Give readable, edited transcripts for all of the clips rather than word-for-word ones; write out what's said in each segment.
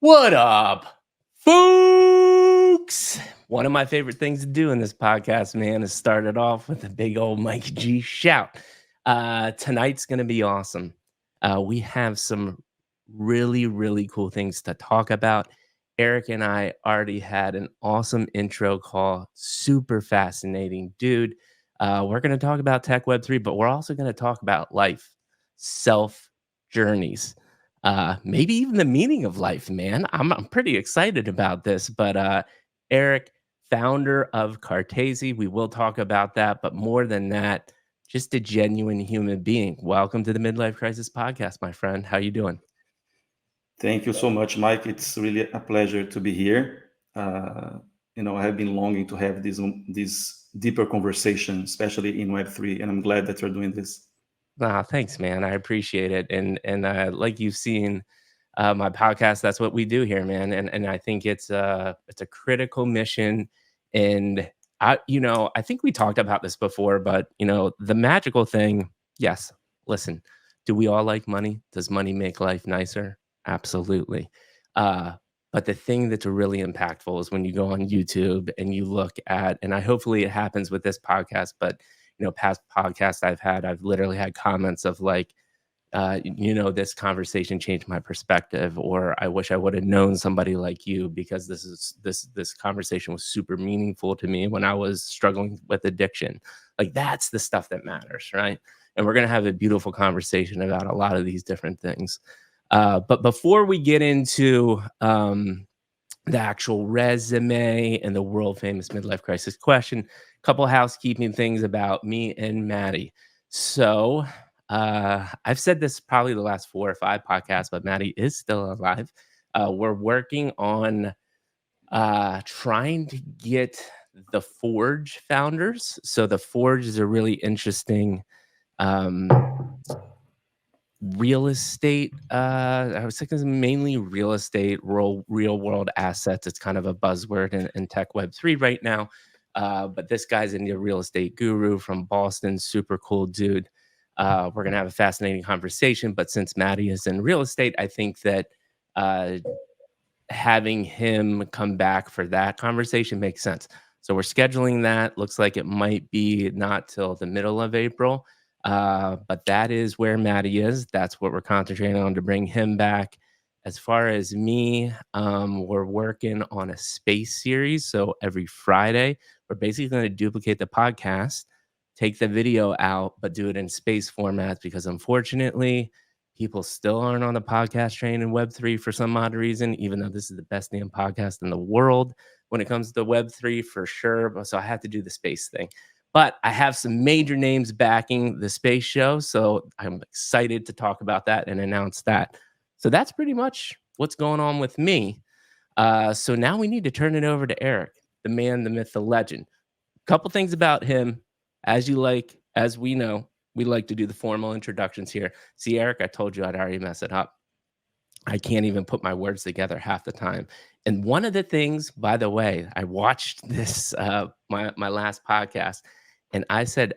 What up, folks? One of my favorite things to do in this podcast, man, is start it off with a big old Mike G shout. Tonight's going to be awesome. We have some really, really cool things to talk about. Eric and I already had an awesome intro call. Super fascinating, dude. We're going to talk about Tech Web 3, but we're also going to talk about life, self journeys, maybe even the meaning of life, man. I'm pretty excited about this. But Eric, founder of Cartesi, we will talk about that. But more than that, just a genuine human being. Welcome to the Midlife Crisis Podcast, my friend. How you doing? Thank you so much, Mike. It's really a pleasure to be here. Uh, I have been longing to have this deeper conversation, especially in Web3, and I'm glad that you're doing this. Thanks, man. I appreciate it. And like you've seen my podcast, that's what we do here, man. And I think it's a critical mission. And I think we talked about this before, but the magical thing, yes, listen, do we all like money? Does money make life nicer? Absolutely. Uh, but the thing that's really impactful is when you go on YouTube and you look at, and I hopefully it happens with this podcast, but past podcasts I've had, I've literally had comments of like, this conversation changed my perspective, or I wish I would have known somebody like you because this conversation was super meaningful to me when I was struggling with addiction. Like that's the stuff that matters, right? And we're gonna have a beautiful conversation about a lot of these different things. But before we get into the actual resume and the world famous midlife crisis question, a couple housekeeping things about me and Maddie. So I've said this probably the last 4 or 5 podcasts, but Maddie is still alive. We're working on trying to get the Forge founders. So the Forge is a really interesting um real estate. I was thinking mainly real estate, real world assets. It's kind of a buzzword in tech web 3 right now. But this guy's a real estate guru from Boston, super cool dude. We're gonna have a fascinating conversation. But since Maddie is in real estate, I think that uh, having him come back for that conversation makes sense. So we're scheduling that. Looks like it might be not till the middle of April. But that is where Maddie is. That's what we're concentrating on to bring him back. As far as me, we're working on a space series. So every Friday, we're basically going to duplicate the podcast, take the video out, but do it in space formats because unfortunately, people still aren't on the podcast train in Web3 for some odd reason, even though this is the best damn podcast in the world when it comes to Web3 for sure. So I have to do the space thing. But I have some major names backing the space show. So I'm excited to talk about that and announce that. So that's pretty much what's going on with me. So now we need to turn it over to Eric, the man, the myth, the legend. Couple things about him. As we know, we like to do the formal introductions here. See, Eric, I told you I'd already mess it up. I can't even put my words together half the time. And one of the things, by the way, I watched this my last podcast, and I said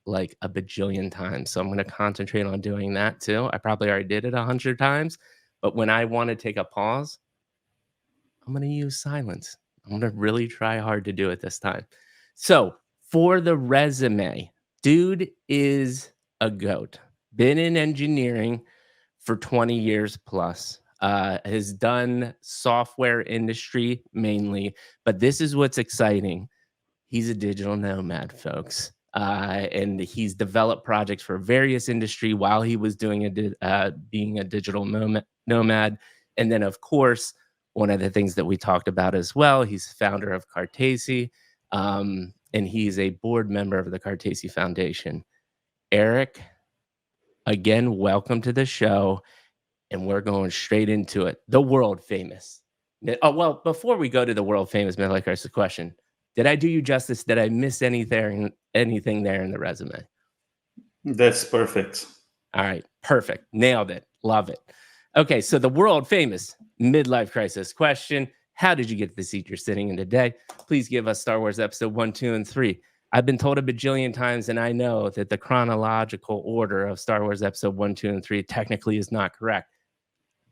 like a bajillion times. So I'm going to concentrate on doing that too. I probably already did it 100 times, but when I want to take a pause, I'm going to use silence. I'm going to really try hard to do it this time. So, for the resume, dude is a goat. Been in engineering for 20 years plus. Has done software industry mainly, but this is what's exciting. He's a digital nomad, folks. And he's developed projects for various industry while he was being a digital nomad. And then, of course, one of the things that we talked about as well, he's founder of Cartesi, and he's a board member of the Cartesi Foundation. Eric, again, welcome to the show, and we're going straight into it. The world famous. Oh, well, before we go to the world famous midlife crisis question, did I do you justice? Did I miss anything there in the resume? That's perfect. All right, perfect. Nailed it. Love it. Okay, so the world famous midlife crisis question. How did you get to the seat you're sitting in today? Please give us Star Wars episode 1, 2, and 3. I've been told a bajillion times, and I know that the chronological order of Star Wars episode 1, 2, and 3 technically is not correct.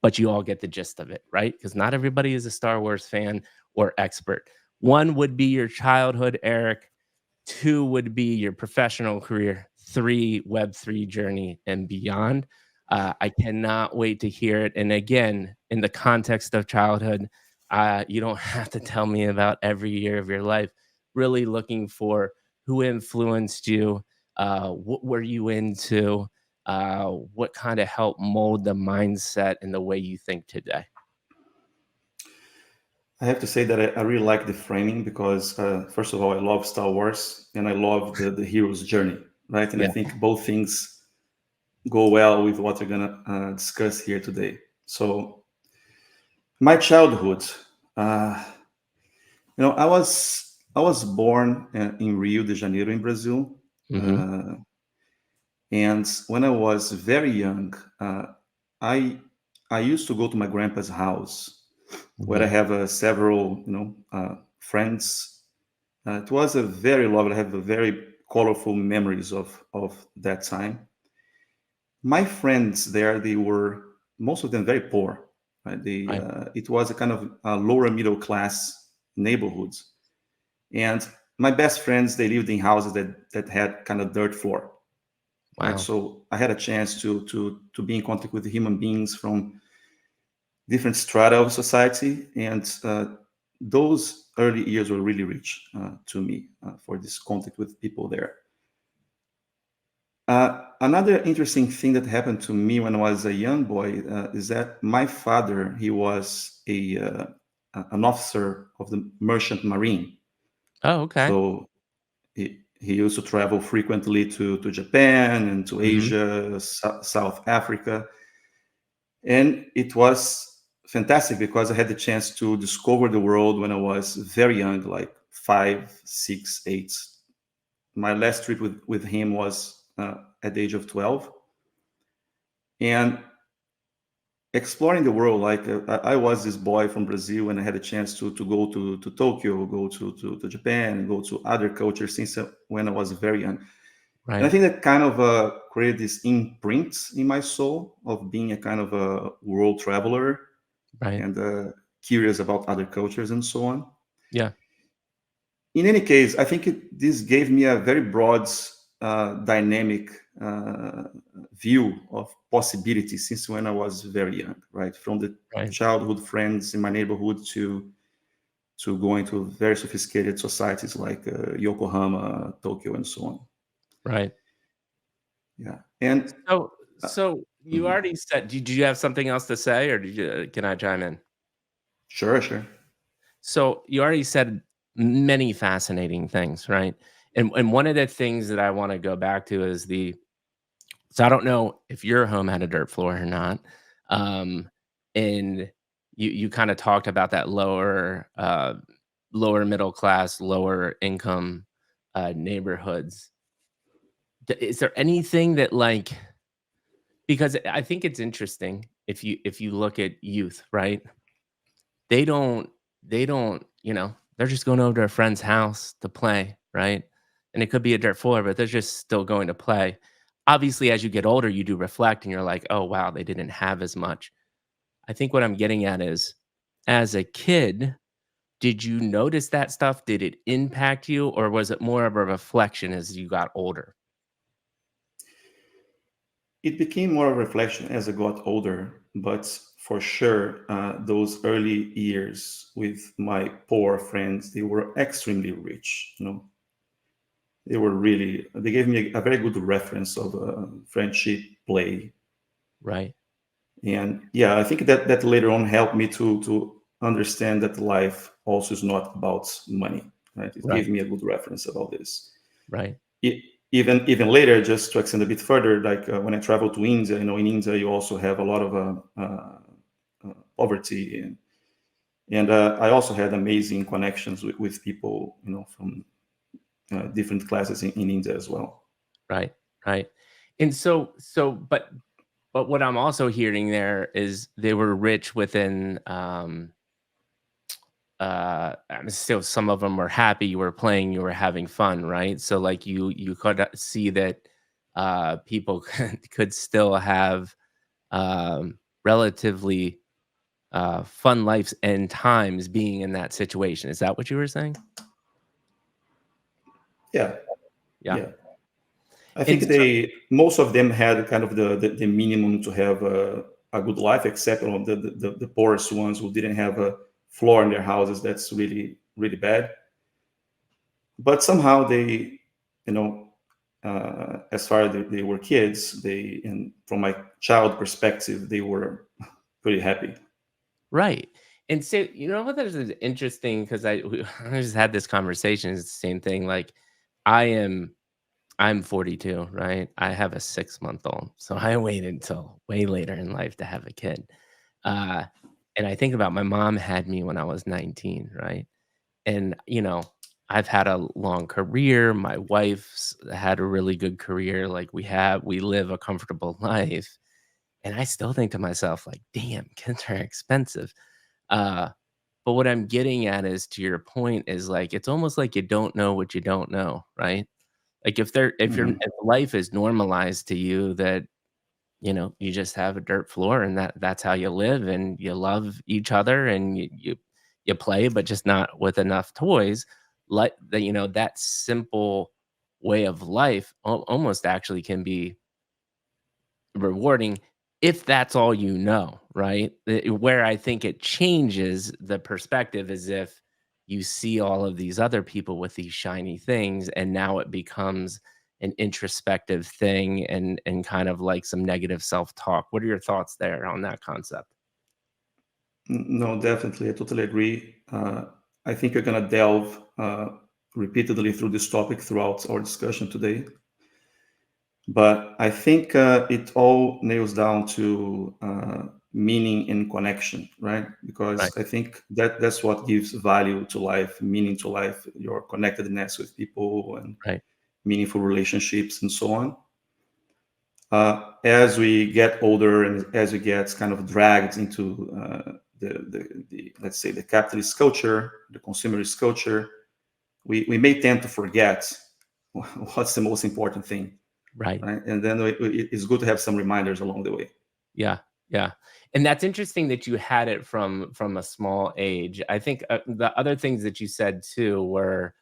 but you all get the gist of it, right? Because not everybody is a Star Wars fan or expert. One would be your childhood, Eric. Two would be your professional career. Three, Web3 journey and beyond. I cannot wait to hear it. And again, in the context of childhood, you don't have to tell me about every year of your life. Really looking for who influenced you, what were you into, what kind of helped mold the mindset and the way you think today. I have to say that I really like the framing because, first of all, I love Star Wars and I love the hero's journey, right? And I Yeah. think both things go well with what we're gonna discuss here today. So, my childhood, uh, I was born in Rio de Janeiro in Brazil, Hmm. uh, and when I was very young, I I used to go to my grandpa's house where I Hmm. have several friends. It was a very lovely. I have a very colorful memories of that time. My friends there, they were most of them very poor. Right? Right. It was a kind of lower middle class neighborhoods, and my best friends they lived in houses that had kind of dirt floor. Right, Wow. so I had a chance to be in contact with human beings from different strata of society, and those early years were really rich to me for this contact with people there. Another interesting thing that happened to me when I was a young boy is that my father he was an officer of the merchant marine, Oh, okay. so he used to travel frequently to Japan and to Hmm. Asia, South Africa, and it was fantastic because I had the chance to discover the world when I was very young, like 5, 6, 8. My last trip with him was at the age of 12, and exploring the world. Like I was this boy from Brazil, and I had a chance to go to Tokyo, go to Japan, go to other cultures since when I was very young. And I Right. think that kind of created this imprint in my soul of being a kind of a world traveler Right. and curious about other cultures and so on. Yeah. In any case, I think this gave me a very broad, dynamic uh, view of possibilities since when I was very young, right? From the Right. childhood friends in my neighborhood to going to very sophisticated societies like Yokohama, Tokyo, and so on. Right. Yeah, and So, uh, so you mhm. already said, did you have something else to say, or can I chime in? Sure, sure. So you already said many fascinating things, right? And one of the things that I want to go back to is so I don't know if your home had a dirt floor or not. Um, and you kind of talked about that lower middle class, lower income neighborhoods. Is there anything that like, because I think it's interesting if you look at youth, right? They don't they're just going over to a friend's house to play, right? And it could be a dirt floor, but they're just still going to play. Obviously, as you get older, you do reflect and you're like, "Oh, wow, they didn't have as much." I think what I'm getting at is, as a kid, did you notice that stuff? Did it impact you, or was it more of a reflection as you got older? It became more of a reflection as I got older, but for sure, those early years with my poor friends, they were extremely rich. They were really, they gave me a very good reference of friendship play. Right, And yeah, I think that later on helped me to understand that life also is not about money, right? It right, gave me a good reference about this. right, E- even later, just to extend a bit further, like when I traveled to India, in India you also have a lot of poverty, and I also had amazing connections with people, from different classes in India as well. right, right. And but what I'm also hearing there is they were rich within, I mean, still some of them were happy, you were playing, you were having fun, right? So, like, you could, see that, people could still have, relatively fun lives and times being in that situation. Is that what you were saying? Yeah, Yeah. yeah. I And think most of them had kind of the minimum to have a good life, except the poorest ones who didn't have a floor in their houses. That's really, really bad. But somehow they, you know, as far as they were kids, and from my child perspective, they were pretty happy. right. And so, you know what, that is interesting because I just had this conversation. It's the same thing. Like, I am I'm 42, right? I have a 6-month-old, so I waited until way later in life to have a kid. Uh, and I think about my mom had me when I was 19, right? And, I've had a long career. My wife's had a really good career. Like, we live a comfortable life. And I still think to myself, like, damn, kids are expensive. Uh, but what I'm getting at is, to your point, is like it's almost like you don't know what you don't know, right? Like, Mhm. if life is normalized to you, that, you just have a dirt floor and that's how you live and you love each other and you play, but just not with enough toys. Like that, that simple way of life almost actually can be rewarding if that's all you know, right? Where I think it changes the perspective is if you see all of these other people with these shiny things, and now it becomes an introspective thing and kind of like some negative self-talk. What are your thoughts there on that concept? No, definitely. I totally agree. I think we're going to delve repeatedly through this topic throughout our discussion today. But I think it all nails down to meaning and connection, right? Right, Because I think that's what gives value to life, meaning to life, your connectedness with people and right, meaningful relationships and so on. As we get older and as we get kind of dragged into the let's say the capitalist culture, the consumerist culture, we may tend to forget what's the most important thing, right. right? And then it's good to have some reminders along the way. Yeah, yeah, and that's interesting that you had it from a small age. I think, the other things that you said too were,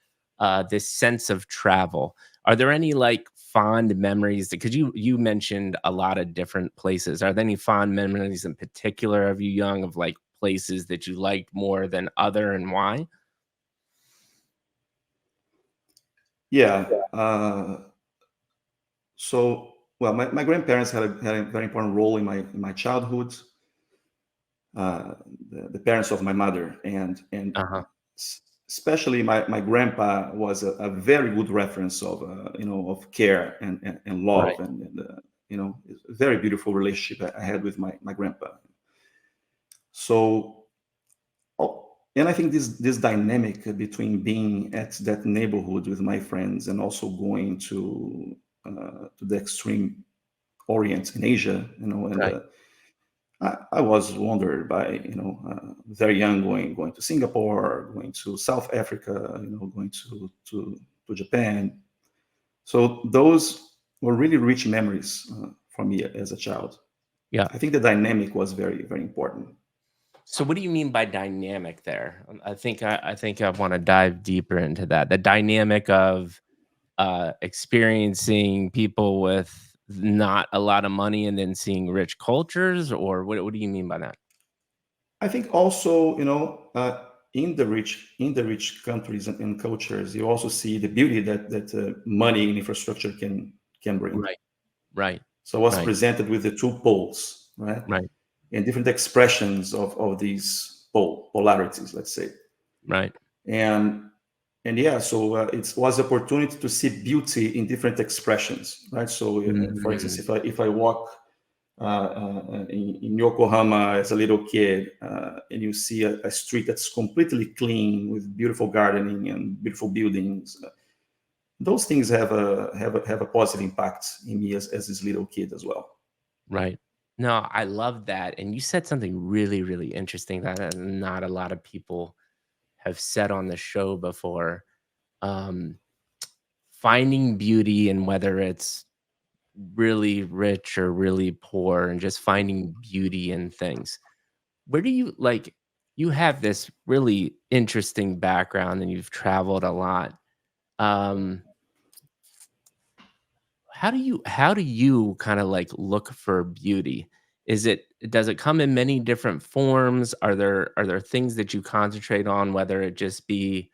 this sense of travel. Are there any, like, fond memories, because you mentioned a lot of different places. Are there any fond memories in particular of you young, of, like, places that you liked more than other, and why? Yeah. So, well, my grandparents had a very important role in my childhood. Uh, the parents of my mother, and Uh-huh. especially my grandpa was a very good reference of of care and Right, love a very beautiful relationship I had with my grandpa. So, and I think this dynamic between being at that neighborhood with my friends and also going to the extreme Orient in Asia, and right, I was wondered by very young, going to Singapore, going to South Africa, going to Japan. So those were really rich memories for me as a child. yeah. I think the dynamic was very, very important. So what do you mean by dynamic there? I think I wanna dive deeper into that. The dynamic of experiencing people with not a lot of money and then seeing rich cultures, or what do you mean by that? I think also, in the rich countries and cultures, you also see the beauty that money and infrastructure can bring. Right, right, So I was right, presented with the two poles, right? right, And different expressions of these polarities, let's say. right. And yeah, so it was opportunity to see beauty in different expressions, right? So, for instance, Mhm. if I walk in Yokohama as a little kid, and you see a street that's completely clean with beautiful gardening and beautiful buildings, those things have a positive impact in me as this little kid as well. Right. No, I love that, and you said something really, really interesting that, not a lot of people have said on the show before. Um, Finding beauty in whether it's really rich or really poor, and just finding beauty in things. where do you like you have this really interesting background and you've traveled a lot. Um, how do you kind of like look for beauty? Does it come in many different forms? Are there things that you concentrate on, whether it just be,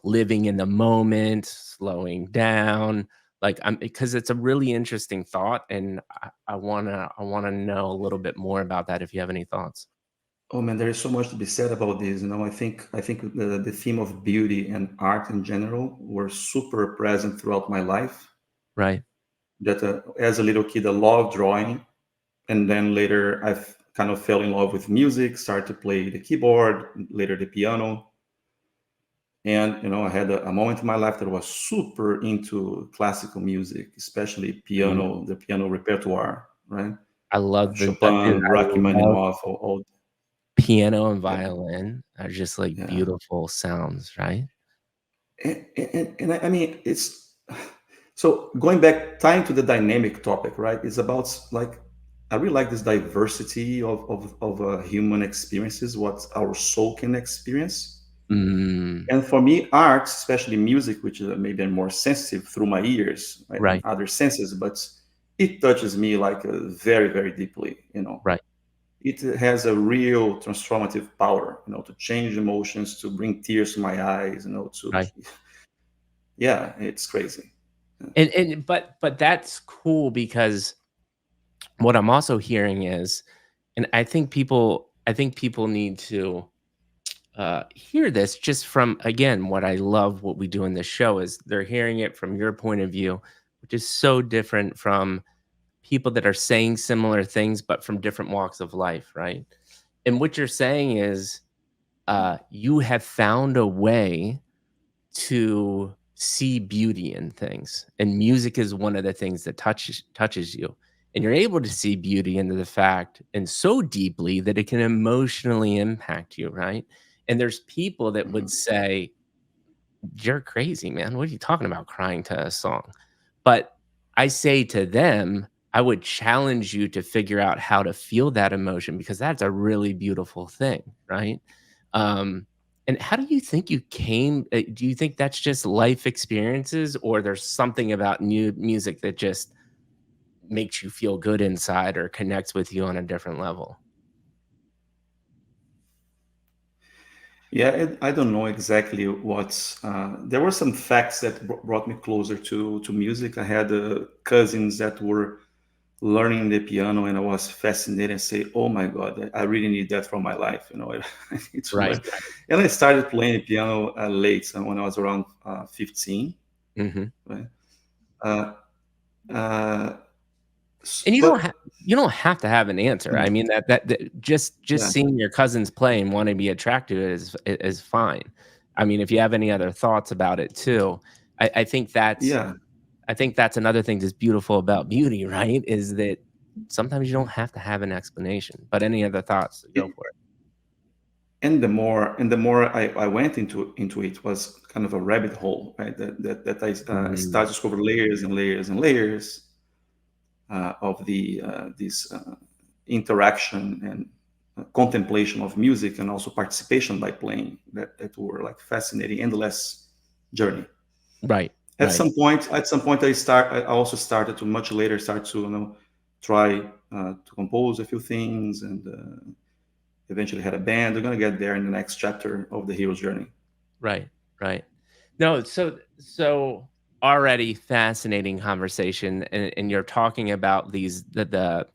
living in the moment, slowing down? Like I'm because it's a really interesting thought and I wanna know a little bit more about that if you have any thoughts. Oh man, there is so much to be said about this. I think the theme of beauty and art in general were super present throughout my life. Right. That as a little kid, I loved drawing, and then later kind of fell in love with music, started to play the keyboard, later the piano. And I had a moment in my life that was super into classical music, especially Mm. piano, the piano repertoire, right? I love the dude, Chopin, I love Rachmaninoff, all piano and yeah. violin are just like Yeah. beautiful sounds, right? And I mean, it's so going back, tying to the dynamic topic, right? It's about like, I really like this diversity of human experiences, what our soul can experience. Mm, And for me, art, especially music, which is maybe I'm more sensitive through my ears, right, than right, other senses, but it touches me like very, very deeply. right, It has a real transformative power, to change emotions, to bring tears to my eyes, to right. yeah, it's crazy. But that's cool because what I'm also hearing is, and I think people need to hear this just from, again, what I love what we do in this show is they're hearing it from your point of view, which is so different from people that are saying similar things but from different walks of life, right? And what you're saying is you have found a way to see beauty in things, and music is one of the things that touches you, and you're able to see beauty into the fact and so deeply that it can emotionally impact you, right? And there's people that would Mhm. say, "You're crazy, man. What are you talking about crying to a song?" But I say to them, I would challenge you to figure out how to feel that emotion because that's a really beautiful thing, right? Um, and how do you think you came? Do you think that's just life experiences, or there's something about new music that just makes you feel good inside or connects with you on a different level? Yeah, I don't know exactly what's. There were some facts that brought me closer to music. I had cousins that were learning the piano, and I was fascinated and say, "Oh my God, I really need that for my life." I need to Right. learn. And I started playing piano late, so when I was around 15, Hmm. right? Uh, uh, And but you don't have to have an answer. I mm, mean, that just yeah, seeing your cousins play and wanting to be attracted to it is fine. I mean, if you have any other thoughts about it too, I I think that's yeah. I think that's another thing that's beautiful about beauty, right? Is that sometimes you don't have to have an explanation. But any other thoughts? Go for it. And the more I went into it was kind of a rabbit hole, right? That I Mm, started to discover layers and layers and layers of the this interaction and contemplation of music, and also participation by playing, that were like fascinating, endless journey. right, At right, some point, I also started to much later start to try to compose a few things, and eventually had a band. We're gonna get there in the next chapter of the hero's journey. right, right. No, so already fascinating conversation, and you're talking about the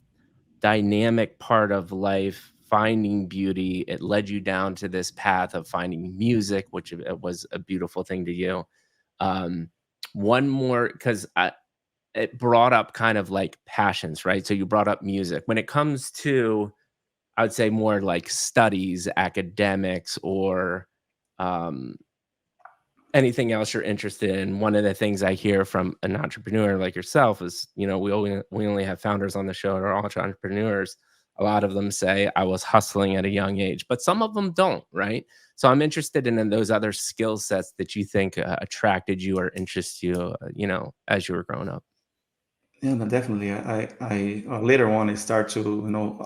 dynamic part of life, finding beauty. It led you down to this path of finding music, which it was a beautiful thing to you. Um, one more because it brought up kind of like passions, right? So you brought up music. When it comes to, I would say more like studies, academics, or um, anything else you're interested in. One of the things I hear from an entrepreneur like yourself is, we only have founders on the show that are all entrepreneurs. A lot of them say I was hustling at a young age, but some of them don't, right? So I'm interested in those other skill sets that you think attracted you or interest you, as you were growing up. Yeah, no, definitely. I later on I start to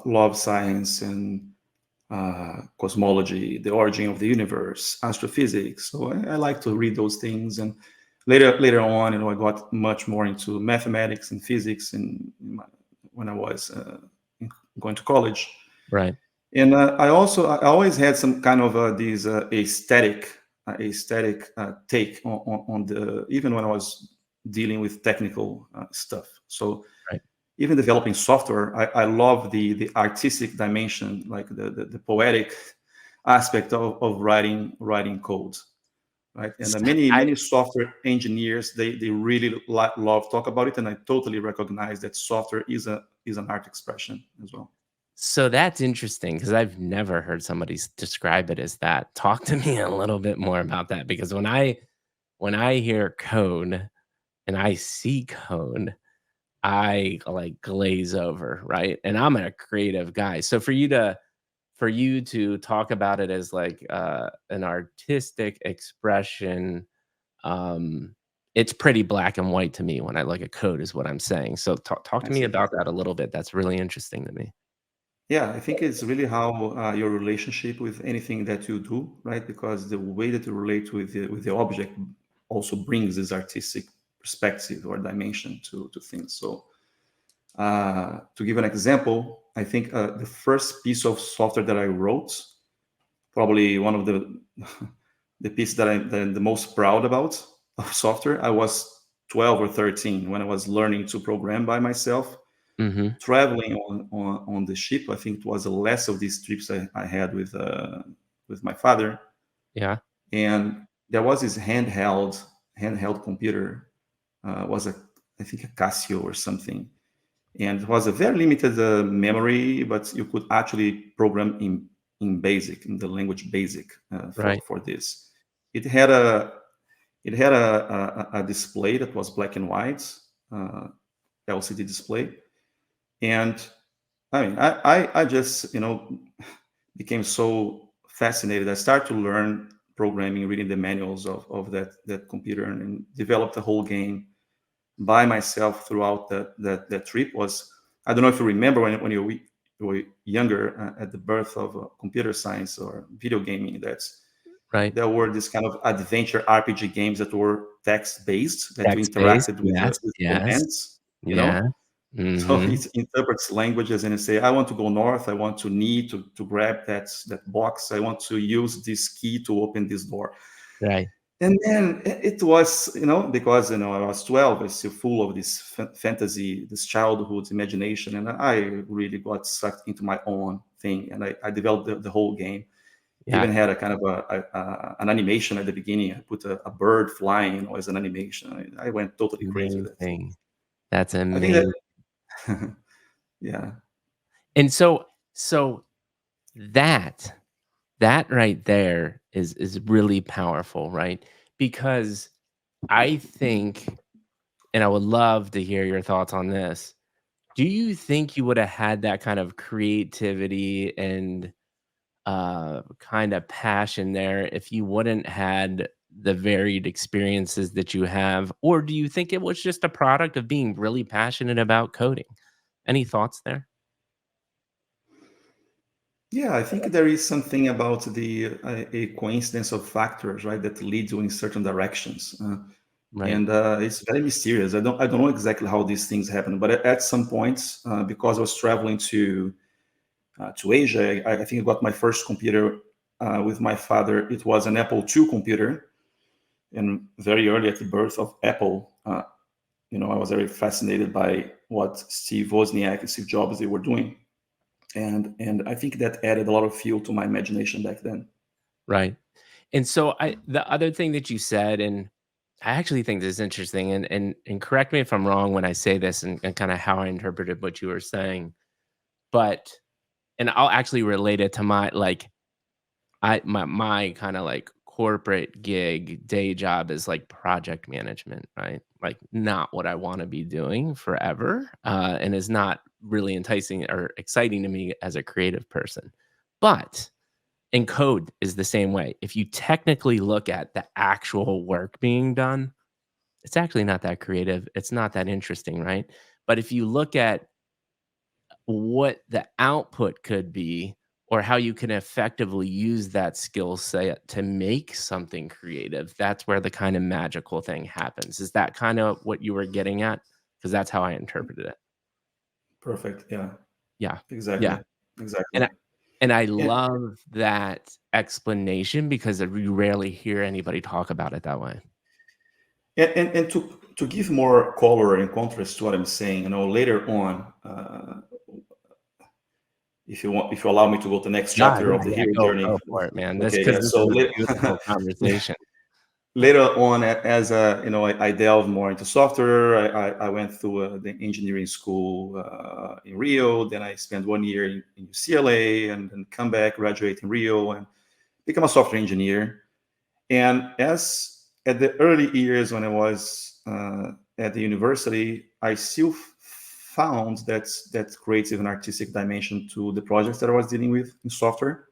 love science, and cosmology, the origin of the universe, astrophysics. So I like to read those things. And later on, I got much more into mathematics and physics when I was going to college. Right. And I always had some kind of these aesthetic take on the, even when I was dealing with technical stuff. So Right. even developing software, I love the artistic dimension, like the poetic aspect of writing code, right? And S I many software engineers, they really love talk about it, and I totally recognize that software is an art expression as well. So that's interesting because I've never heard somebody describe it as that. Talk to me a little bit more about that because when I hear code and I see code, I like glaze over, right? And I'm a creative guy. So for you to talk about it as like an artistic expression, um it's pretty black and white to me when I look at code is what I'm saying. So talk I to me see. about that a little bit. That's really interesting to me. Yeah, I think it's really how your relationship with anything that you do, right? Because the way that you relate with the object also brings this artistic perspective or dimension to things. So, to give an example, I think the first piece of software that I wrote, probably one of the the piece that I'm the most proud about of software. I was 12 or 13 when I was learning to program by myself, Mhm. traveling on the ship. I think it was the last of these trips I had with my father, Yeah. and there was this handheld computer. Was a, I think, a Casio or something, and it was a very limited memory, but you could actually program in Basic, in the language Basic, Right. for this. It had a a display that was black and white, uh, LCD display, and I mean, I just, became so fascinated. I started to learn programming, reading the manuals of that computer, and developed a whole game by myself throughout that trip. Was, I don't know if you remember when you were younger, at the birth of computer science or video gaming, that's Right. there were this kind of adventure RPG games that were text based, that you Text-based. interacted Yes. with Yes. commands, you know. Yeah. So Mhm. it interprets languages and you say, I want to go north. I want to need to grab that box. I want to use this key to open this door. Right. And then it was, because I was 12, I was still full of this fantasy, this childhood imagination, and I really got sucked into my own thing, and I developed the whole game. Yeah. Even had a kind of an animation at the beginning. I put a bird flying, as an animation. I went totally crazy with that. Amazing. That's I think that, amazing. yeah. And so that that right there is really powerful, right? Because I think and I would love to hear your thoughts on this. Do you think you would have had that kind of creativity and kind of passion there if you wouldn't had the varied experiences that you have? Or do you think it was just a product of being really passionate about coding? Any thoughts there? Yeah, I think there is something about a coincidence of factors, right, that lead you in certain directions, Right. and it's very mysterious. I don't know exactly how these things happen, but at some point, because I was traveling to Asia, I think I got my first computer with my father. It was an Apple II computer, and very early at the birth of Apple, I was very fascinated by what Steve Wozniak and Steve Jobs they were doing, and I think that added a lot of fuel to my imagination back then. Right. And so I the other thing that you said, and I actually think this is interesting, and correct me if I'm wrong when I say this and kind of how I interpreted what you were saying, but and I'll actually relate it to my like my kind of like corporate gig day job is like project management, right? Like not what I want to be doing forever, and is not really enticing or exciting to me as a creative person. But and code is the same way. If you technically look at the actual work being done, it's actually not that creative. It's not that interesting, right? But if you look at what the output could be, or how you can effectively use that skill set to make something creative, that's where the kind of magical thing happens. Is that kind of what you were getting at? Because that's how I interpreted it. Perfect. Yeah, Yeah. Yeah. exactly. Exactly. And I And, love that explanation because we rarely hear anybody talk about it that way. and to give more color and contrast to what I'm saying, later on, if you want, if you allow me to go to the next Yeah, chapter yeah, of the yeah. hero Go journey. for it, man. Okay, Because yeah. this So is a beautiful conversation. later on, as I delved more into software. I went through the engineering school in Rio. Then I spent 1 year in UCLA, and then come back, graduate in Rio, and become a software engineer. And as at the early years when I was at the university, I still found that creative and artistic dimension to the projects that I was dealing with in software.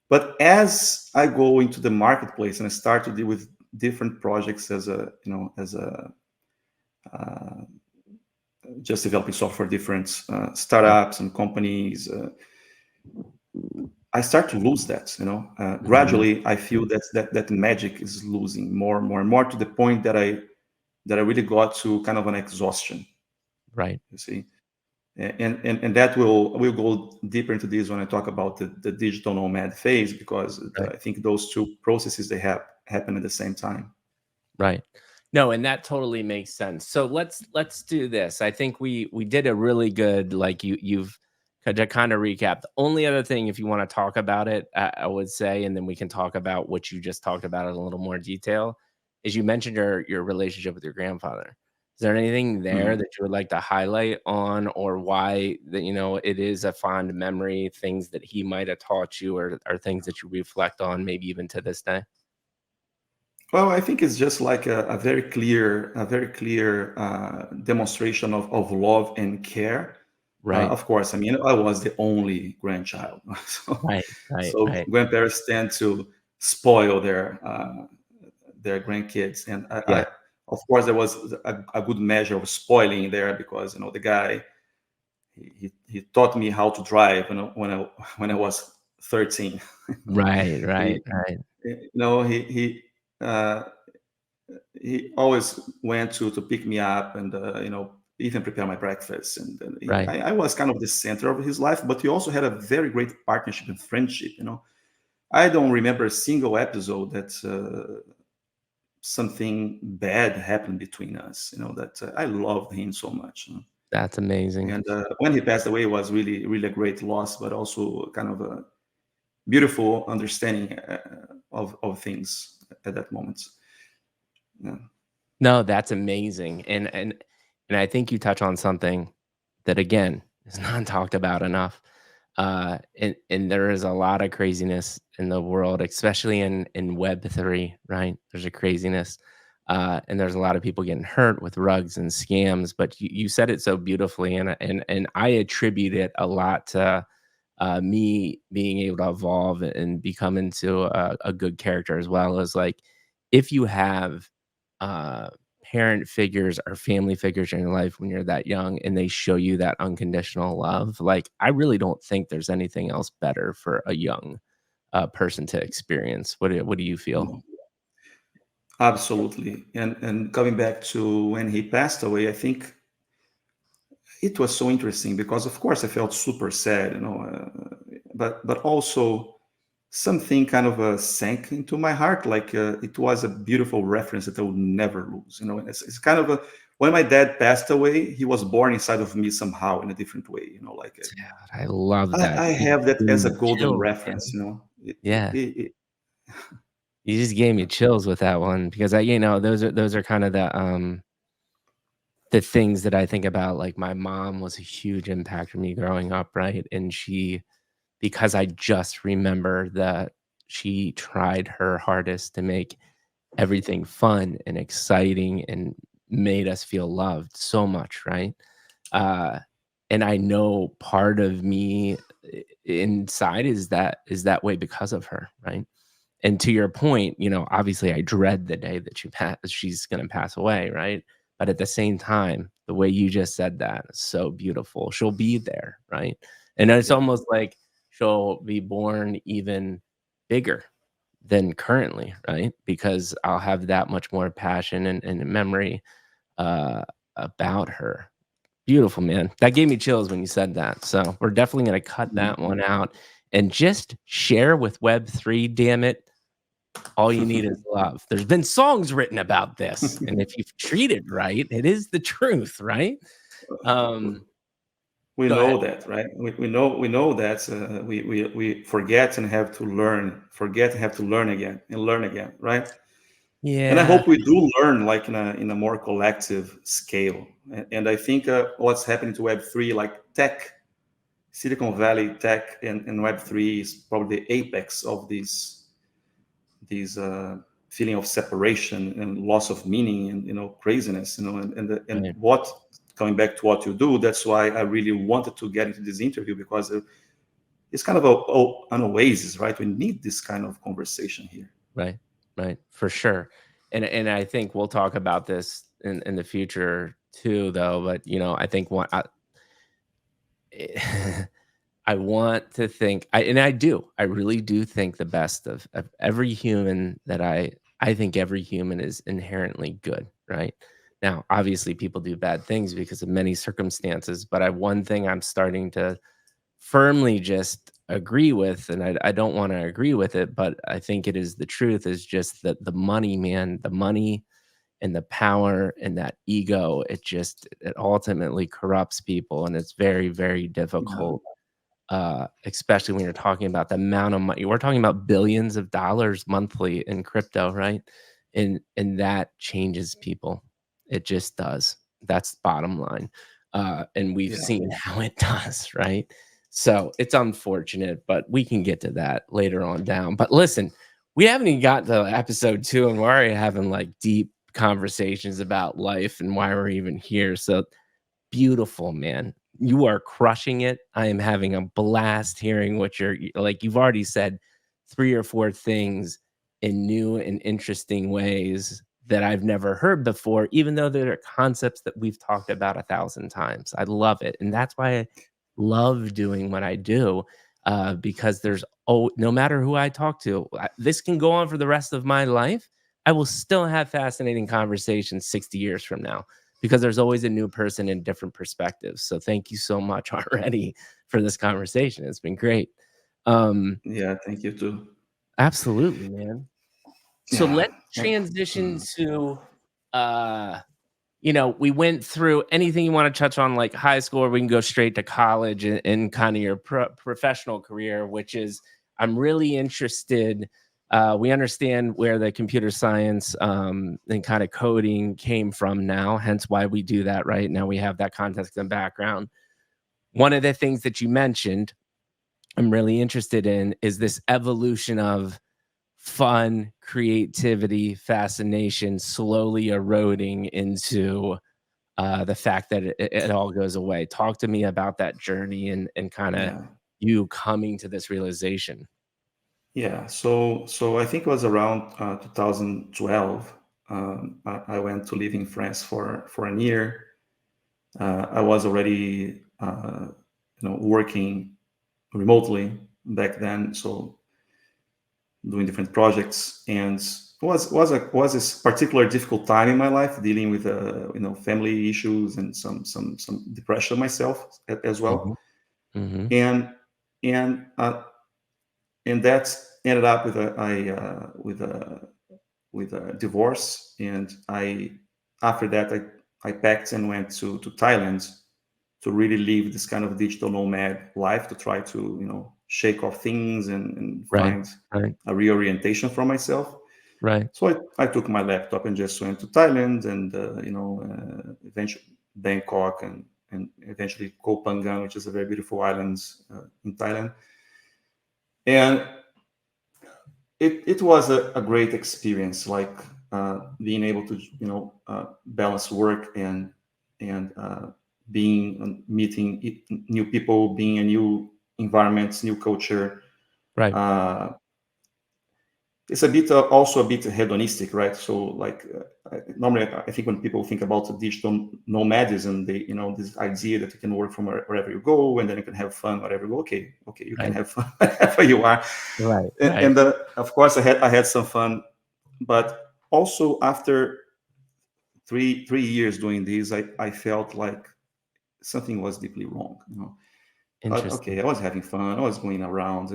But as I go into the marketplace and I start to deal with different projects as a uh, just developing software, different Right. startups and companies, I start to lose that. Mhm. Gradually, I feel that magic is losing more and more and more, to the point that I really got to kind of an exhaustion. Right. You see, and that will go deeper into this when I talk about the digital nomad phase, because Right. I think those two processes, they have happen at the same time. Right. No, and that totally makes sense. So let's do this. I think we did a really good, like, you've to kind of recap. The only other thing, if you want to talk about it, I would say, and then we can talk about what you just talked about in a little more detail, is you mentioned your relationship with your grandfather. Is there anything there Mhm. that you would like to highlight on, or why that it is a fond memory, things that he might have taught you, or things that you reflect on, maybe even to this day? Well, I think it's just like a very clear demonstration of love and care. Right. Of course, I mean, I was the only grandchild, so Right. Right. so Right. grandparents tend to spoil their grandkids, and Yeah. of course, there was a good measure of spoiling there, because the guy, he taught me how to drive when I was 13. Right, right, he right, you know uh, he always went to pick me up, and even prepare my breakfast, and right. I was kind of the center of his life, but he also had a very great partnership and friendship. I don't remember a single episode that something bad happened between us. That I loved him so much. That's amazing. And when he passed away, it was really, really a great loss, but also kind of a beautiful understanding of things at that moment. Yeah. No, that's amazing, and I think you touch on something that, again, is not talked about enough, and there is a lot of craziness in the world, especially in Web3, right? There's a craziness, and there's a lot of people getting hurt with rugs and scams, but you said it so beautifully, and I attribute it a lot to me being able to evolve and become into a good character, as well as, like, if you have uh, parent figures or family figures in your life when you're that young and they show you that unconditional love, like, I really don't think there's anything else better for a young person to experience. What do you feel? No, absolutely. And coming back to when he passed away, I think it was so interesting, because of course I felt super sad, but also something kind of sank into my heart. Like it was a beautiful reference that I would never lose. And it's kind of when my dad passed away, he was born inside of me somehow in a different way. Like God, I love that. I You have just that gave as a me golden chills, man. reference. Yeah. You just gave me chills with that one because those are kind of the things that I think about. Like, my mom was a huge impact for me growing up, right? And because I just remember that she tried her hardest to make everything fun and exciting and made us feel loved so much, right? Uh, and I know part of me inside is that way because of her, right? And to your point, obviously I dread the day that she's gonna pass away, right? But at the same time, the way you just said that is so beautiful. She'll be there, right? And it's Yeah, almost like she'll be born even bigger than currently, right? Because I'll have that much more passion and memory uh, about her. Beautiful, man. That gave me chills when you said that. So we're definitely going to cut that one out and just share with Web3. Damn it. All you need is love. There's been songs written about this. And if you've treated right, it is the truth, right? Um, We Go ahead. know that, right? We know that we forget and have to learn, forget and have to learn again and learn again, right? And I Yeah, hope we do learn like in a more collective scale. And I think what's happening to Web3, like tech, Silicon Valley tech and Web3 is probably the apex of these feeling of separation and loss of meaning and craziness, and right, what coming back to what you do. That's why I really wanted to get into this interview, because it's kind of an oasis, right? We need this kind of conversation here. right, right, for sure. And I think we'll talk about this in the future too, though. But I think I want to think, and I do. I really do think the best of every human that I think every human is inherently good, right? Now, obviously, people do bad things because of many circumstances, but one thing I'm starting to firmly just agree with, and I don't want to agree with it, but I think it is the truth, is just that the money, man, the money and the power and that ego, it ultimately corrupts people, and it's very, very Yeah, difficult, especially when you're talking about the amount of money. We're talking about billions of dollars monthly in crypto, right? And that changes people. It just does. That's the bottom line. And we've yeah, seen how it does, right? So it's unfortunate, but we can get to that later on down. But listen, we haven't even got to episode 2, and we're already having like deep conversations about life and why we're even here. So beautiful, man. You are crushing it. I am having a blast hearing what like. You've already said 3 or 4 things in new and interesting ways that I've never heard before, even though they're concepts that we've talked about 1,000 times. I love it, and that's why I love doing what I do, because no matter who I talk to, this can go on for the rest of my life. I will still have fascinating conversations 60 years from now, because there's always a new person in different perspectives. So thank you so much already for this conversation. It's been great. Um, yeah. Thank you too. Absolutely, man. So Yeah. let's transition to uh we went through anything you want to touch on, like high school, or we can go straight to college and kind of your professional career, which is, I'm really interested. We understand where the computer science and kind of coding came from now, hence why we do that right now. We have that context and background. One of the things that you mentioned, I'm really interested in, is this evolution of fun, creativity, fascination slowly eroding into the fact that it all goes away. Talk to me about that journey and kind of Yeah. you coming to this realization. Yeah. So I think it was around 2012. I went to live in France for a year. I was already working remotely back then, so doing different projects, and was this particular difficult time in my life, dealing with family issues and some depression myself as Hmm. well, Hmm. and and and that ended up with a divorce. And I after that I packed and went to Thailand to really live this kind of digital nomad life, to try to shake off things and Right. find Right. a reorientation for myself. Right. So I took my laptop and just went to Thailand, and eventually Bangkok, and eventually Koh Phangan, which is a very beautiful island in Thailand. And it was a great experience, like being able to balance work and being meeting new people, being a new environment, new culture, Right. uh, it's a bit also a bit hedonistic, right? So like normally, I think when people think about digital nomadism, they this idea that you can work from wherever you go and then you can have fun wherever you go. Okay, you can Right. have fun wherever you are, Right. and, Right. and of course I had some fun, but also after three years doing this, I felt like something was deeply wrong. But Interesting. okay, I was having fun, I was going around.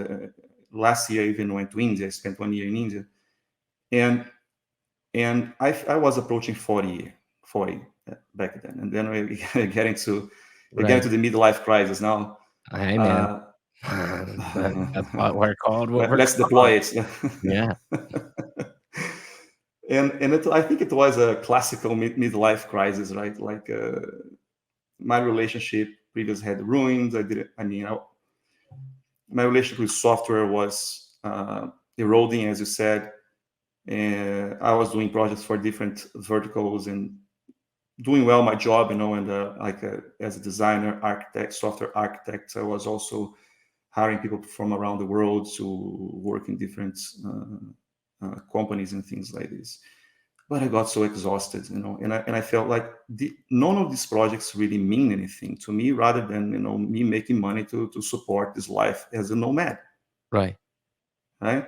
Last year I even went to India. I spent 1 year in India, and I was approaching 40 back then, and then we get Right. into the midlife crisis now. Hey, man. Uh, That's what we're called. What we're let's called. deploy it. Yeah. And I think it was a classical midlife crisis, right? Like my relationship previous had ruined. My relationship with software was eroding, as you said. And I was doing projects for different verticals and doing well my job, and as a designer, architect, software architect. I was also hiring people from around the world to work in different companies and things like this. But I got so exhausted, and I felt like none of these projects really mean anything to me, rather than me making money to support this life as a nomad, Right. right?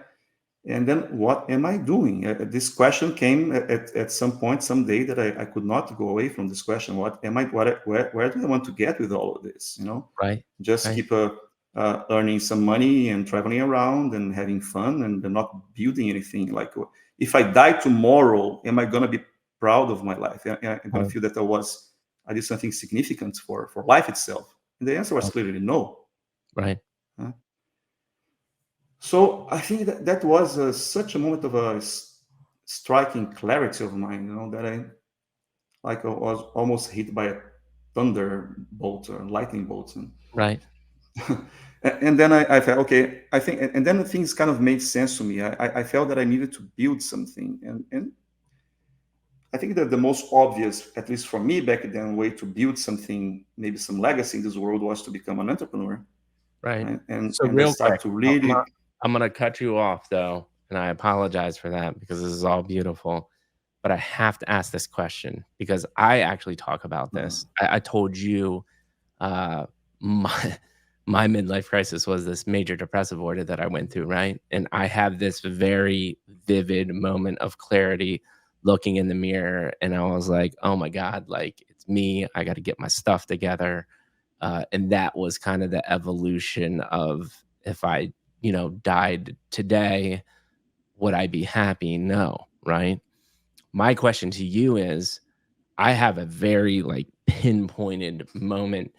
And then what am I doing? This question came at some point, some day, that I could not go away from this question. What am I? Where do I want to get with all of this? Right. Just Right. keep earning some money and traveling around and having fun and not building anything. Like, if I die tomorrow, am I gonna be proud of my life? I'm gonna Right. feel that I did something significant for life itself. And the answer was Right. clearly no. Right. Uh, So I think that was such a moment of a striking clarity of mine, that I was almost hit by a thunderbolt or lightning bolt. And, Right. and then I felt, okay, I think, and then things kind of made sense to me. I felt that I needed to build something. And I think that the most obvious, at least for me back then, way to build something, maybe some legacy in this world, was to become an entrepreneur. Right. Right? And, So and I real quick, start to really, I'm gonna cut you off though, and I apologize for that because this is all beautiful. But I have to ask this question because I actually talk about uh, this. I told you uh, my my midlife crisis was this major depressive order that I went through, right? And I have this very vivid moment of clarity looking in the mirror, and I was like, "Oh my god, like it's me. I got to get my stuff together." And that was kind of the evolution of if I, died today, would I be happy? No, right? My question to you is I have a very, like, pinpointed moment.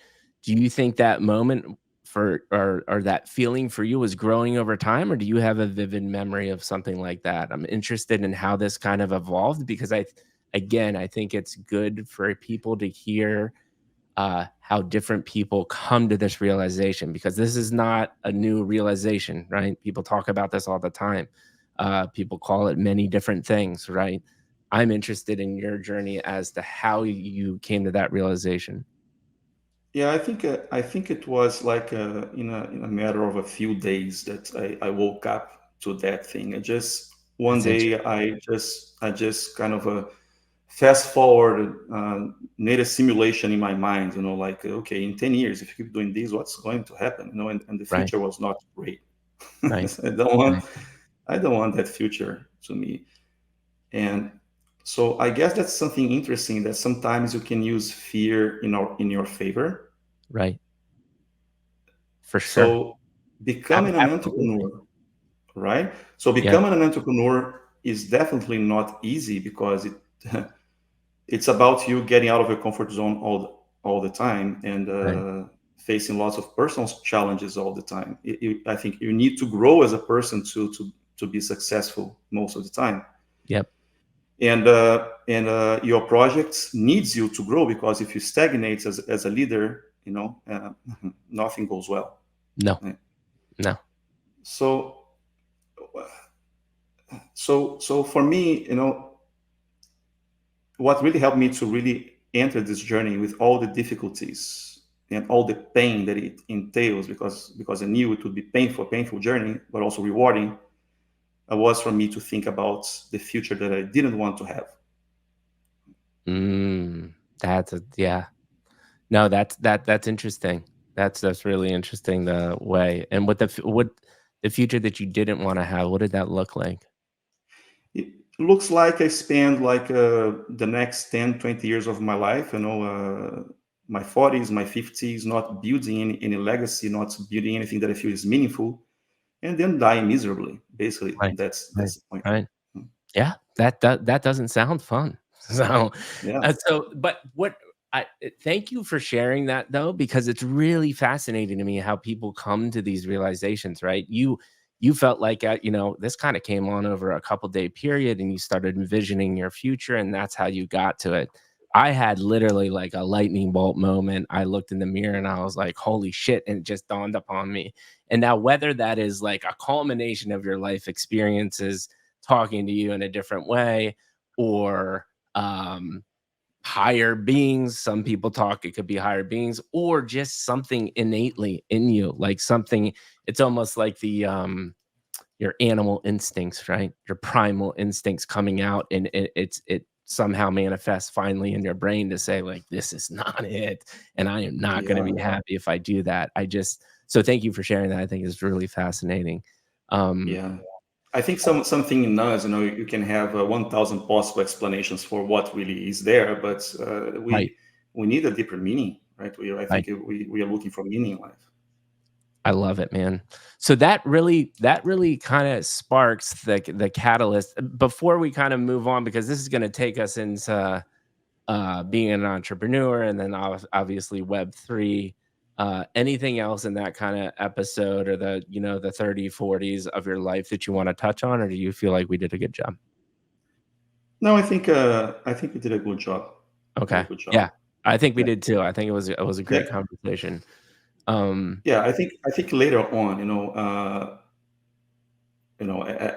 Do you think that moment or that feeling for you was growing over time, or do you have a vivid memory of something like that? I'm interested in how this kind of evolved because again, I think it's good for people to hear, how different people come to this realization because this is not a new realization, right? People talk about this all the time. People call it many different things, right? I'm interested in your journey as to how you came to that realization. yeah, I think it was like in a matter of a few days that I woke up to that thing. I just one That's day interesting. I just kind of fast forward, made a simulation in my mind. Like, okay, in 10 years, if you keep doing this, what's going to happen? And the Right, future was not great. right, I don't want right, I don't want that future to me. And so I guess that's something interesting, that sometimes you can use fear in your favor. right. For sure. So becoming an Absolutely. entrepreneur, right? So Yeah, becoming an entrepreneur is definitely not easy, because it's about you getting out of your comfort zone all the time, and right. facing lots of personal challenges all the time. I think you need to grow as a person to be successful most of the time. Yep. And your project needs you to grow, because if you stagnate as a leader, nothing goes well. No, Right? no. So so for me, what really helped me to really enter this journey with all the difficulties and all the pain that it entails, because I knew it would be painful journey, but also rewarding, was for me to think about the future that I didn't want to have. Mm, that's a yeah. No, that's interesting. That's really interesting the way. And what the future that you didn't wanna have, what did that look like? It looks like I spend like the next 10, 20 years of my life, my 40s, my 50s, not building any legacy, not building anything that I feel is meaningful, and then die miserably. Basically, Right, right, that's the point. right. Mm. Yeah, that doesn't sound fun. So, Yeah, but what thank you for sharing that though, because it's really fascinating to me how people come to these realizations, right? You felt like this kind of came on over a couple day period, and you started envisioning your future, and that's how you got to it. I had literally like a lightning bolt moment. I looked in the mirror and I was like, "Holy shit!" And it just dawned upon me. And now, whether that is like a culmination of your life experiences talking to you in a different way, or higher beings, some people talk, it could be higher beings, or just something innately in you, like something, it's almost like the your animal instincts, right? Your primal instincts coming out, and it somehow manifests finally in your brain to say like, this is not it, and I am not going to yeah, be happy if I do that. I just So thank you for sharing that. I think is really fascinating. um yeah. I think something in us, you can have 1,000 possible explanations for what really is there, but right, we need a deeper meaning, right? I right. think we are looking for meaning in life. I love it, man. So that really kind of sparks the catalyst. Before we kind of move on, because this is going to take us into being an entrepreneur, and then obviously Web3. Anything else in that kind of episode, or the 30, 40s of your life that you want to touch on, or do you feel like we did a good job? No, I think we did a good job. Very Okay, good job. yeah, I think we Yeah, did too. I think it was a great yeah, conversation. Um, yeah. I think later on,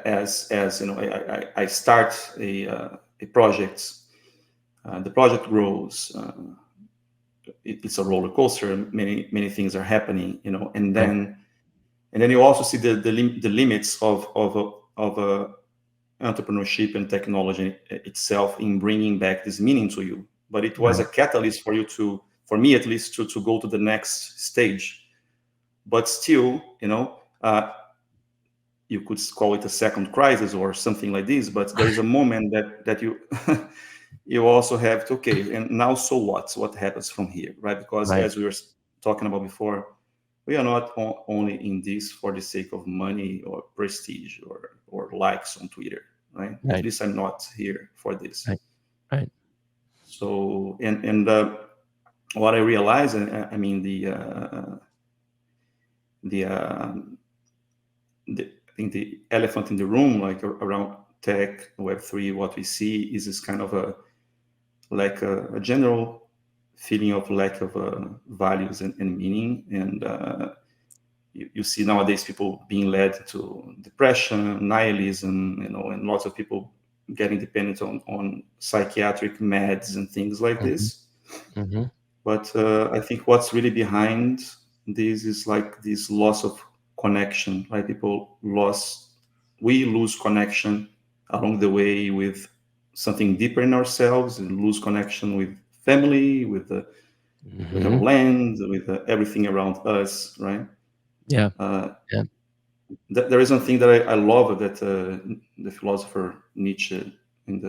as I start a project, the project grows. It's a roller coaster. Many things are happening, and right, then you also see the limits of entrepreneurship and technology itself in bringing back this meaning to you. But it was a right, catalyst for you for me at least, to go to the next stage. But still, you could call it a second crisis or something like this. But there is a moment that you you also have to, okay, and now so what happens from here, right? Because right, as we were talking about before, we are not only in this for the sake of money or prestige or likes on Twitter, right? At right, least I'm not here for this. right, right. So, and what I realized, I mean, the, I think the elephant in the room, like around tech, Web3, what we see is this kind of a general feeling of lack of values and meaning. And you see nowadays people being led to depression, nihilism, and lots of people getting dependent on psychiatric meds and things like Mhm, this. mhm, But I think what's really behind this is like this loss of connection, right? We lose connection along the way with something deeper in ourselves, and lose connection with family, with our mhm. land, with everything around us, right? Yeah, Uh, yeah. there is one thing that I love that the philosopher Nietzsche in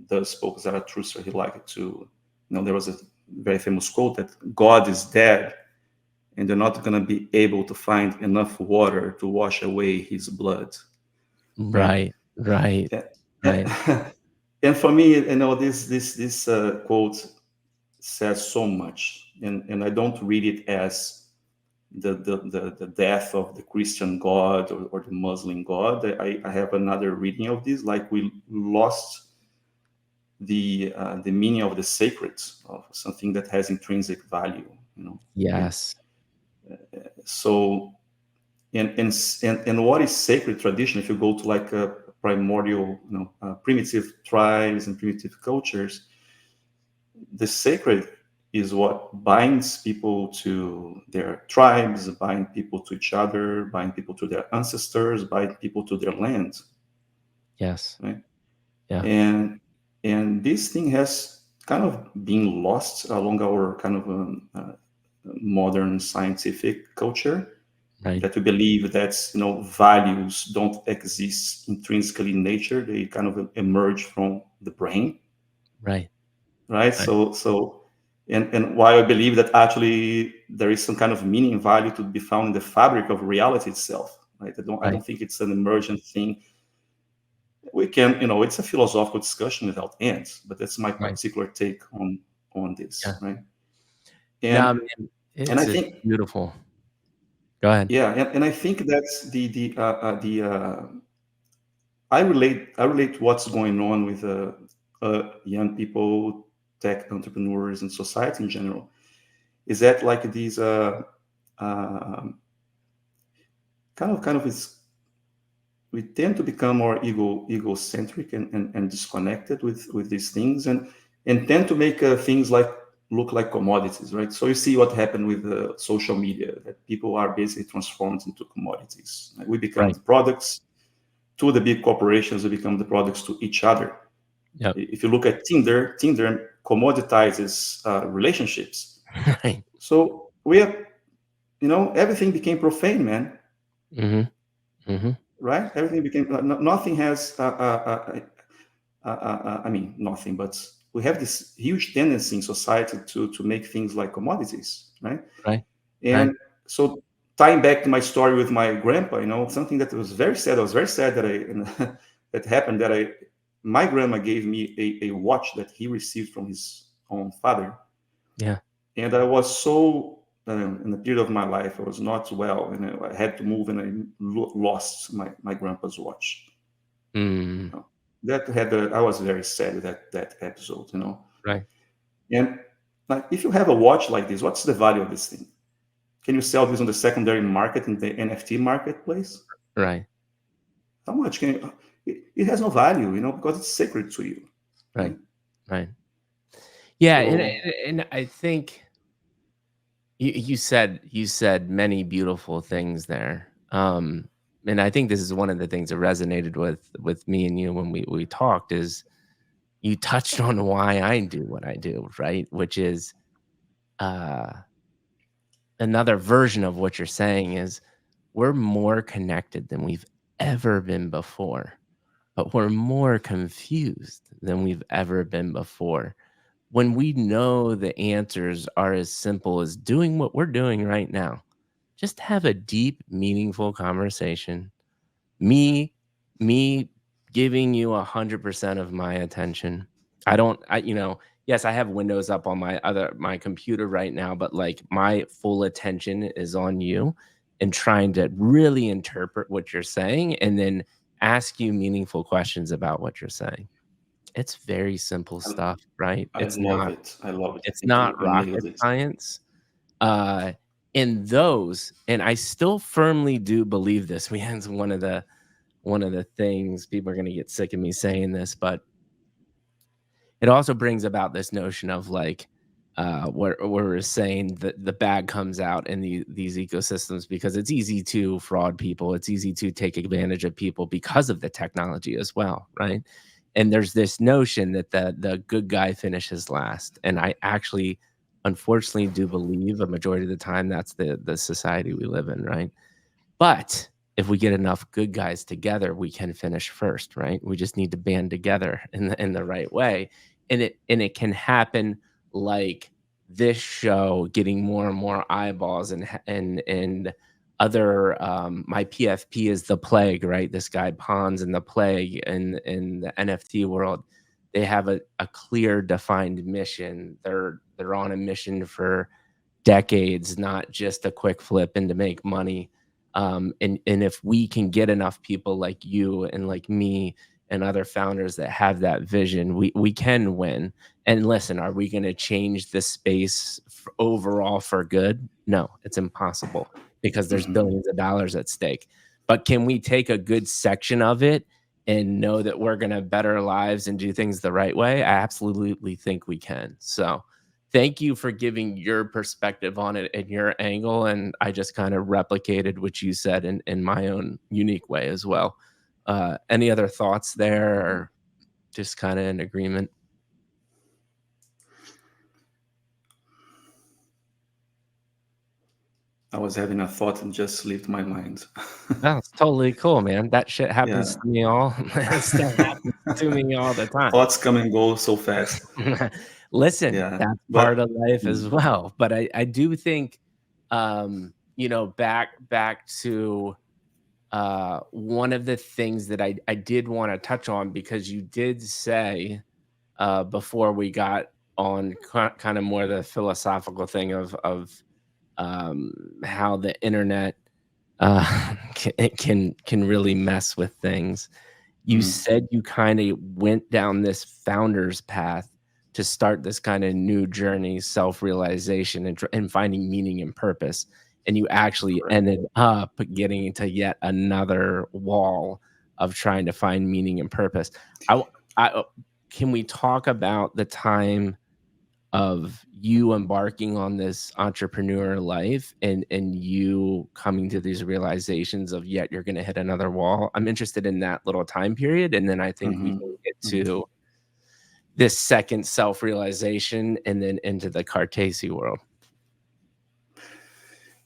the spoke Zarathustra, he liked to, there was a very famous quote that God is dead and they're not going to be able to find enough water to wash away his blood, right? Right, right, Yeah. right. And for me, this quote says so much, and I don't read it as the death of the Christian God or the Muslim God. I have another reading of this, like we lost the meaning of the sacred, of something that has intrinsic value, and Yes. so and what is sacred tradition? If you go to like a primordial, primitive tribes and primitive cultures, the sacred is what binds people to their tribes, bind people to each other, bind people to their ancestors, bind people to their land. Yes. right? Yeah. And this thing has kind of been lost along our kind of modern scientific culture, Right. that we believe that values don't exist intrinsically in nature; they kind of emerge from the brain, Right. right? Right. And while I believe that actually there is some kind of meaning and value to be found in the fabric of reality itself, right? I don't Right. think it's an emergent thing. We can, it's a philosophical discussion without ends, but that's my Right. particular take on Yeah. this, right? No, And man, and I it's think, beautiful. Go ahead. yeah, and I think that's the I relate what's going on with young people, tech entrepreneurs, and society in general. Is that like these uh, kind of is, we tend to become more egocentric and disconnected with these things, and tend to make things like look like commodities, right? So you see what happened with social media, that people are basically transformed into commodities. Like we become Right. the products to the big corporations, we become the products to each other. Yep. If you look at Tinder commoditizes relationships. Right. So we have, everything became profane, man. Mhm. Mhm. Right? Everything became, nothing has I mean, nothing, but we have this huge tendency in society to make things like commodities, right? Right. Right. And so, tying back to my story with my grandpa, something that was very sad. I was very sad that that happened. My grandma gave me a watch that he received from his own father, Yeah. and I was so in the period of my life I was not well, and I had to move, and I lost my grandpa's watch. Mm. That had I was very sad with that episode, Right. And like, if you have a watch like this, what's the value of this thing? Can you sell this on the secondary market in the NFT marketplace? Right. How much can you? It has no value, because it's sacred to you, Right. right? Right. Yeah, So and I think you said many beautiful things there. And I think this is one of the things that resonated with me and you when we talked is you touched on why I do what I do, right? Which is uh another version of what you're saying is we're more connected than we've ever been before, but we're more confused than we've ever been before. When we know the answers are as simple as doing what we're doing right now, just have a deep, meaningful conversation. Me me giving you 100% of my attention. I don't yes, I have windows up on my computer right now, but, like, my full attention is on you and trying to really interpret what you're saying and then ask you meaningful questions about what you're saying. It's very simple I, stuff, right? I love it. I love it. I It's think not you nailed rocket it. science. Uh, in those and I still firmly do believe this. We had one of the things people are gonna get sick of me saying this, but it also brings about this notion of like where we're saying that the bad comes out in these ecosystems because it's easy to fraud people. It's easy to take advantage of people because of the technology as well, right? And there's this notion that the good guy finishes last. And I actually unfortunately do believe a majority of the time that's the society we live in, right? But if we get enough good guys together, we can finish first, right? We just need to band together in the right way. And it can happen like this show getting more and more eyeballs and other my PFP is the plague, right? This guy Pons and the plague in the NFT world. They have a clear defined mission. They're on a mission for decades, not just a quick flip and to make money. And if we can get enough people like you and like me and other founders that have that vision, we can win. And listen, are we going to change the space overall for good? No, it's impossible because there's Mhm. billions of dollars at stake. But can we take a good section of it and know that we're going to better lives and do things the right way? I absolutely think we can. So thank you for giving your perspective on it and your angle, and I just kind of replicated what you said in my own unique way as well. Any other thoughts there, or just kind of in agreement? I was having a thought and just slipped my mind. No, it's totally cool, man. That shit happens Yeah. to me all it still happens to me all the time. Thoughts come and go so fast. Listen, Yeah. that's part But of life as mm, well, but I do think, back to, one of the things that I did wanna touch on, because you did say, before we got on kinda more the philosophical thing of how the internet, it can really mess with things. You mm, said you kinda went down this founder's path to start this kinda new journey, self-realization, and finding meaning and purpose, and you actually correct. ended up getting into yet another wall of trying to find meaning and purpose. I w Can we talk about the time of you embarking on this entrepreneur life, and you coming to these realizations of, yet you're gonna hit another wall? I'm interested in that little time period, and then I think we Hmm. can get Hmm. to this second self-realization and then into the Cartesi world.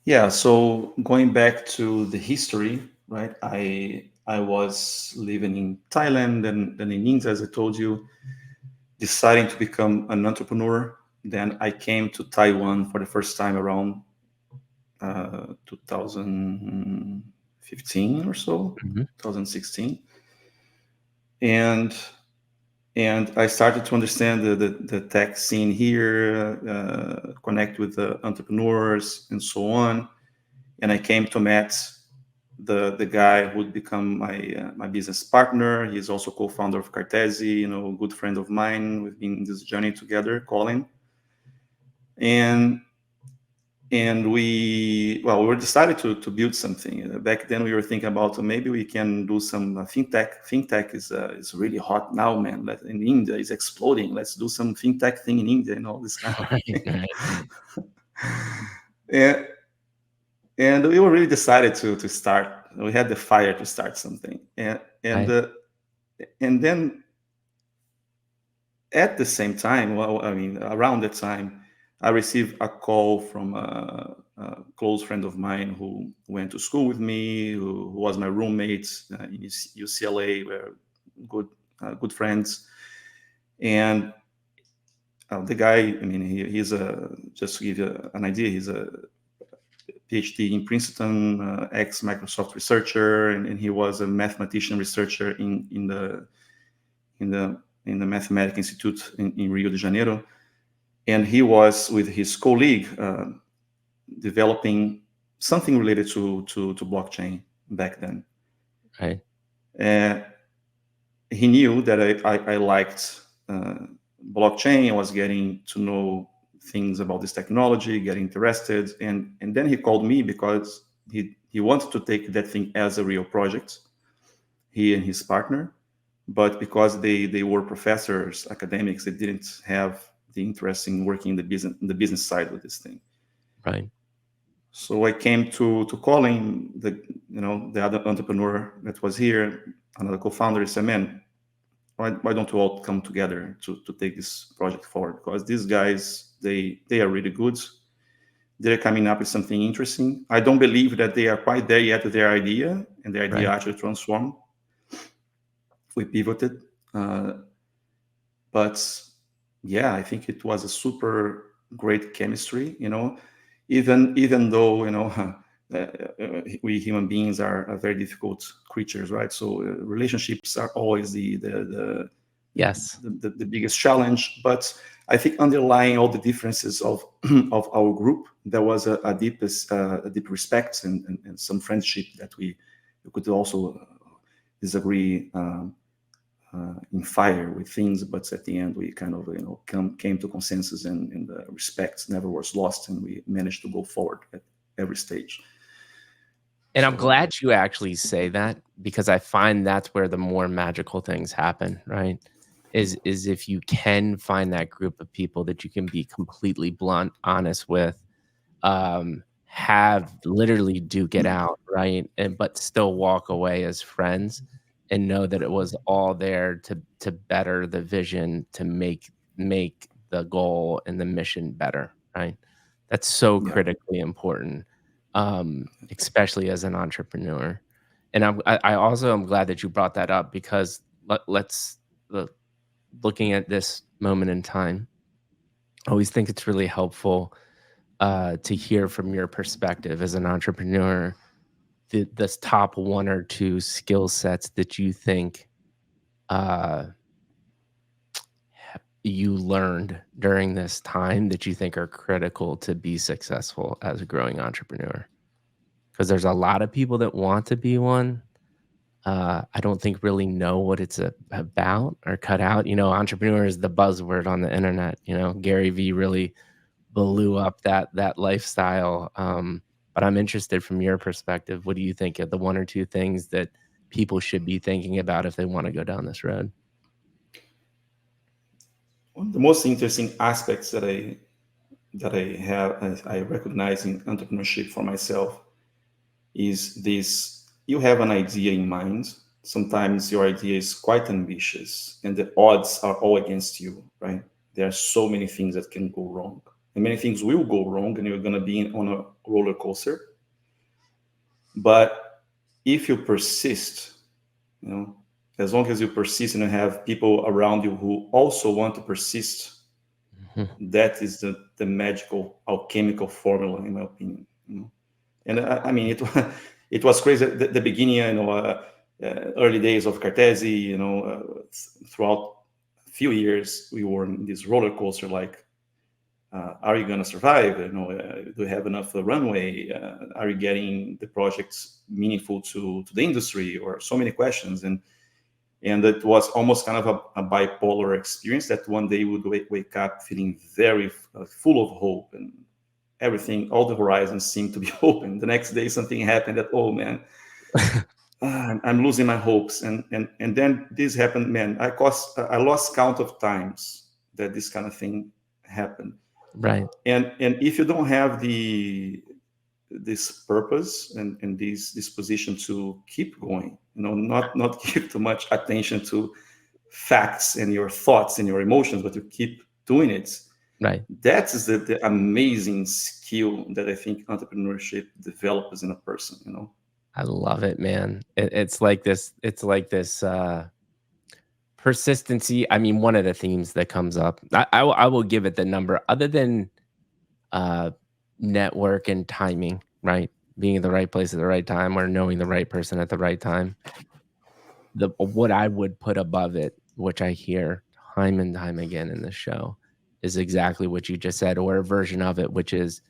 Yeah. So going back to the history, right? I was living in Thailand and then in India, as I told you, deciding to become an entrepreneur. Then I came to Taiwan for the first time around 2015 or so, Mhm. 2016, and I started to understand the tech scene here, connect with the entrepreneurs and so on. And I came to meet the guy who would become my business partner. He's also co-founder of Cartesi, a good friend of mine. We've been in this journey together, Colin. And we were decided to build something. Back then we were thinking about maybe we can do some fintech is really hot now, man. In India is exploding. Let's do some fintech thing in India and all this kind of Right, thing. right, right, and, and we were really decided to start. We had the fire to start something. And right, uh, and then at the same time, well, I mean, around that time, I received a call from a close friend of mine who went to school with me, who was my roommate in UCLA. We're good, good friends. And the guy, I mean, he's just to give you an idea, he's a PhD in Princeton, ex Microsoft researcher, and he was a mathematician researcher in the in the Mathematics Institute in Rio de Janeiro. And he was with his colleague developing something related to blockchain back then. right, Uh, he knew that I liked blockchain. I was getting to know things about this technology, getting interested, and then he called me because he wanted to take that thing as a real project. He and his partner, but because they were professors, academics, they didn't have the interest in working in the business side with this thing. right, So I came to Colin, the other entrepreneur that was here, another co-founder. He said, "Man, why don't we all come together to take this project forward? Because these guys, they are really good. They're coming up with something interesting. I don't believe that they are quite there yet with their idea, and the idea right. actually transformed. We pivoted, uh, but yeah, I think it was a super great chemistry. Even though we human beings are very difficult creatures, right? So relationships are always Yes, the biggest challenge. But I think underlying all the differences of of our group, there was a deep respect and some friendship that we could also disagree in fire with things, but at the end we kind of came to consensus, and the respect never was lost, and we managed to go forward at every stage. and I'm So glad you actually say that, because I find that's where the more magical things happen, right? Is if you can find that group of people that you can be completely blunt, honest with, have literally duke it out, right? And but still walk away as friends. and know that it was all there to better the vision, to make the goal and the mission better, right? That's so Yeah. critically important, especially as an entrepreneur. And I also am glad that you brought that up because let's look, looking at this moment in time, I always think it's really helpful to hear from your perspective as an entrepreneur this top one or two skill sets that you think uh, you learned during this time that you think are critical to be successful as a growing entrepreneur? Because there's a lot of people that want to be one. I don't think really know what it's about or cut out. You know, entrepreneur is the buzzword on the internet. You know, Gary V really blew up that lifestyle. But I'm interested from your perspective. What do you think of the one or two things that people should be thinking about if they want to go down this road? One of the most interesting aspects that I recognize in entrepreneurship for myself is this: you have an idea in mind. Sometimes your idea is quite ambitious and the odds are all against you, right? There are so many things that can go wrong, and many things will go wrong, and you're going to be on a roller coaster. But if you persist, you know, as long as you persist and you have people around you who also want to persist, Mhm. that is the magical alchemical formula, in my opinion. You know? And I mean, it was crazy at the beginning, early days of Cartesi, throughout a few years, we were in this roller coaster, like, are you going to survive? Do you have enough runway? Are you getting the projects meaningful to the industry? Or so many questions. And it was almost kind of a bipolar experience, that one day you would wake up feeling very full of hope, and everything, all the horizons seemed to be open. The next day something happened that, oh man, I'm losing my hopes. And then this happened, man. I lost count of times that this kind of thing happened. Right, And if you don't have this purpose and this disposition to keep going, not give too much attention to facts and your thoughts and your emotions, but to keep doing it, right. that is the amazing skill that I think entrepreneurship develops in a person. I love it, man. It's like this persistency. I mean, one of the themes that comes up, I will give it the number other than uh, network and timing, right? Being in the right place at the right time or knowing the right person at the right time. The what I would put above it, which I hear time and time again in this show, is exactly what you just said, or a version of it, which is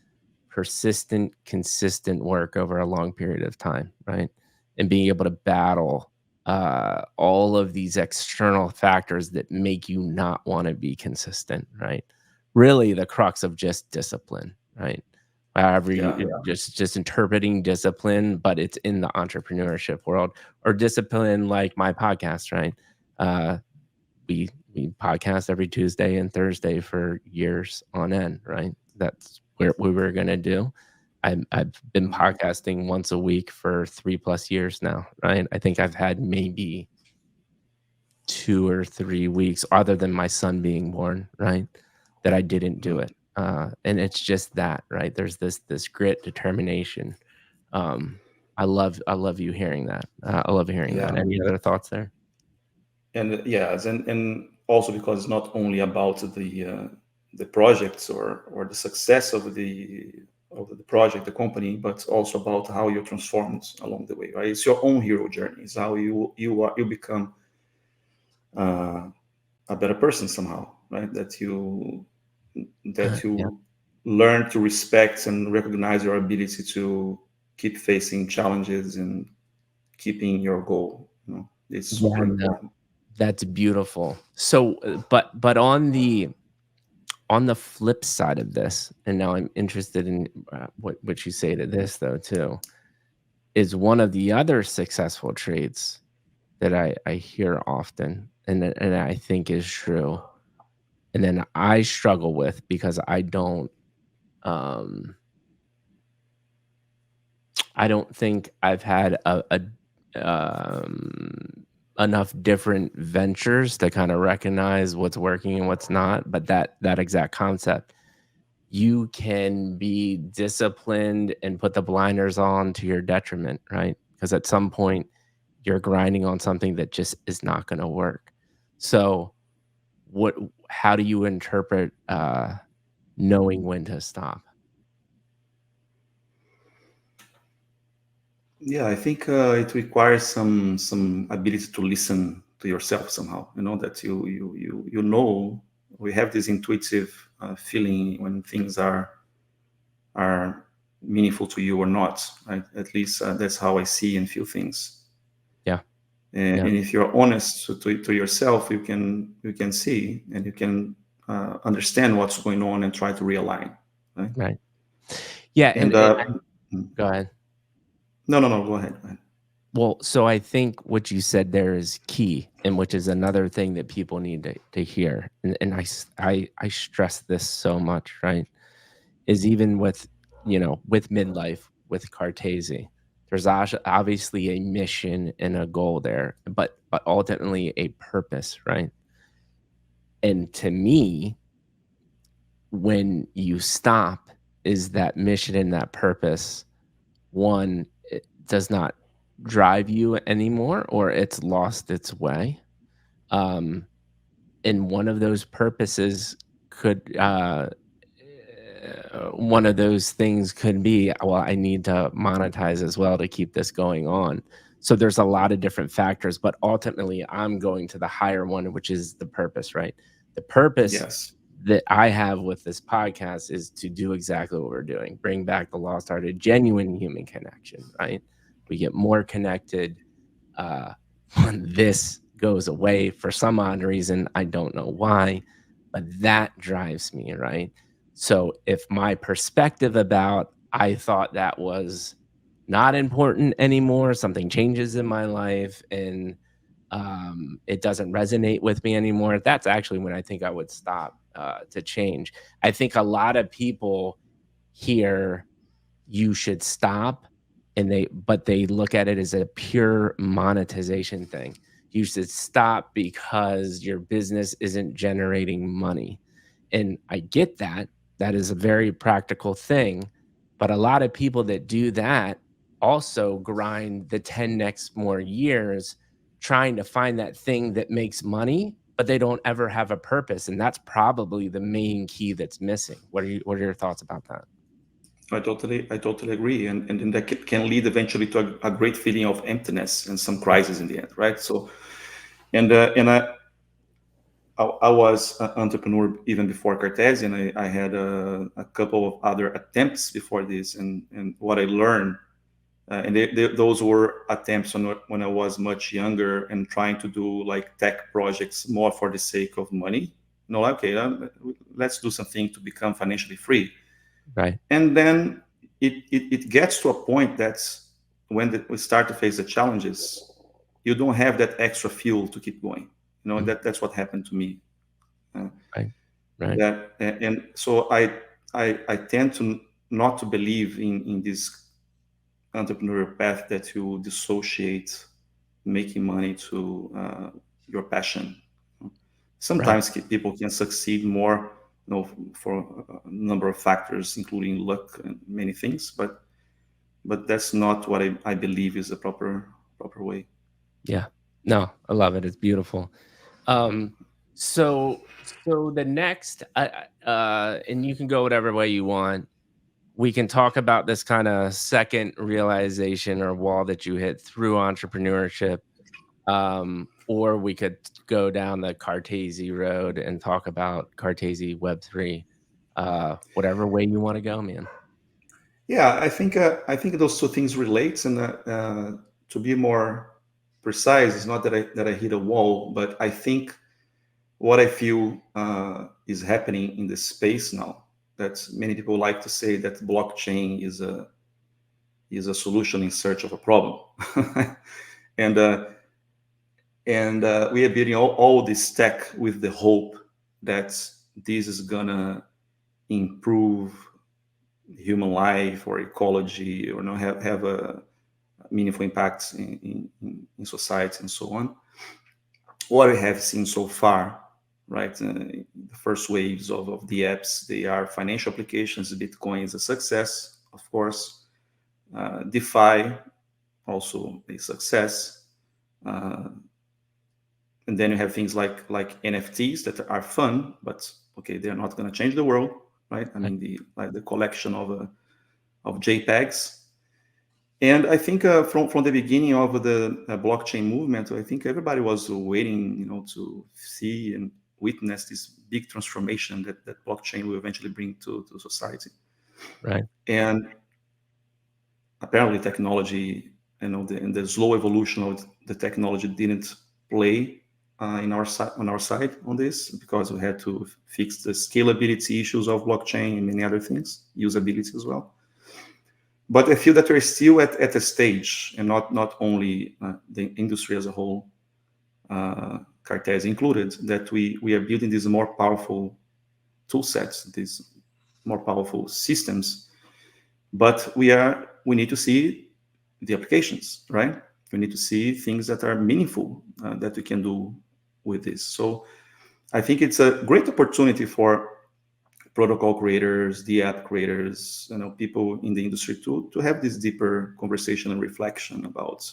persistent, consistent work over a long period of time, right? And being able to battle all of these external factors that make you not want to be consistent, right? Really, the crux of just discipline, right? However, Yeah, just interpreting discipline, but it's in the entrepreneurship world or discipline like my podcast, right? Uh, we podcast every Tuesday and Thursday for years on end, right? That's where we were gonna do. I've been mhm, podcasting once a week for 3 plus years now, right? I think I've had maybe 2 or 3 weeks other than my son being born, right, that I didn't do mhm. it. And it's just that, right? There's this grit, determination. Um, I love you hearing that. I love hearing that. Yeah. Any other thoughts there? And yes, and also because it's not only about the projects or the success of the project, the company, but also about how you're transformed along the way, right? It's your own hero journey. It's how you become uh, a better person somehow, right? That Yeah. you learn to respect and recognize your ability to keep facing challenges and keeping your goal. It's Yeah, super no. important. That's beautiful. So, but on the flip side of this, and now I'm interested in what you say to this though too, is one of the other successful traits that I hear often, and I think is true, and then I struggle with because um I don't think I've had a enough different ventures to kind of recognize what's working and what's not. But that exact concept, you can be disciplined and put the blinders on to your detriment, right? Because at some point you're grinding on something that just is not going to work. So, what? How do you interpret knowing when to stop? Yeah, I think it requires some ability to listen to yourself somehow. You know that you know, we have this intuitive feeling when things are meaningful to you or not. Right? At least that's how I see and feel things. Yeah, yeah, And if you're honest to yourself, you can see and you can understand what's going on and try to realign. Right? right. Yeah, And and go ahead. no, go ahead. Go ahead. Well, so I think what you said there is key, and which is another thing that people need to hear. And I stress this so much, right? Is even with, with midlife, with Cartesi, there's obviously a mission and a goal there, but ultimately a purpose, right? And to me, when you stop, is that mission and that purpose, one, it does not drive you anymore, or it's lost its way. Um, and one of those purposes could, one of those things could be, well, I need to monetize as well to keep this going on. So there's a lot of different factors, but ultimately I'm going to the higher one, which is the purpose, right? The purpose Yes. that I have with this podcast is to do exactly what we're doing, bring back the lost art of genuine human connection, right? We get more connected, uh, when this goes away for some odd reason. I don't know why, but that drives me, right? So if my perspective about I thought that was not important anymore, something changes in my life and it doesn't resonate with me anymore, that's actually when I think I would stop to change. I think a lot of people hear you should stop, and they look at it as a pure monetization thing. You should stop because your business isn't generating money. And I get that. That is a very practical thing, but a lot of people that do that also grind the 10 next more years trying to find that thing that makes money, but they don't ever have a purpose, and that's probably the main key that's missing. What are your thoughts about that? I totally agree, and then that can lead eventually to a great feeling of emptiness and some crisis in the end, right? So, and I was an entrepreneur even before Cartesi, and I had a couple of other attempts before this, and what I learned, and those were attempts when I was much younger and trying to do like tech projects more for the sake of money. You know, like, okay, let's do something to become financially free. Right. And then it gets to a point that's when we start to face the challenges, you don't have that extra fuel to keep going. You know, Mm, that's what happened to me. Uh, right. Right. that and so I tend to not to believe in this entrepreneurial path that you dissociate making money to your passion. Right. Sometimes people can succeed more, for a number of factors, including luck and many things, but that's not what I believe is the proper way. Yeah. No, I love it. It's beautiful. Um, so the next, and you can go whatever way you want. We can talk about this kind of second realization or wall that you hit through entrepreneurship, or we could go down the Cartesi road and talk about Cartesi Web3. Whatever way you want to go, man. Yeah, I think those two things relate, and to be more precise, it's not that I hit a wall, but I think what I feel is happening in this space now. That many people like to say that blockchain is a solution in search of a problem, and we are building all this tech with the hope that this is gonna improve human life or ecology, or not have a meaningful impacts in society and so on. what we have seen so far, right? The first waves of the apps, they are financial applications. Bitcoin is a success, of course. DeFi also a success. Uh, and then you have things like NFTs that are fun, but okay, they're not going to change the world, right? I Right. mean, the collection of JPEGs. And I think from the beginning of the blockchain movement, I think everybody was waiting, to see and witness this big transformation that blockchain will eventually bring to society. Right. And apparently, technology, the slow evolution of the technology didn't play in our side on our side on this, because we had to fix the scalability issues of blockchain and many other things, usability as well. But I feel that we're still at a stage, and not only the industry as a whole, Cartesi included, that we are building these more powerful tool sets, these more powerful systems. But we need to see the applications, right? We need to see things that are meaningful that we can do with this. So I think it's a great opportunity for protocol creators, the app creators, people in the industry to have this deeper conversation and reflection about,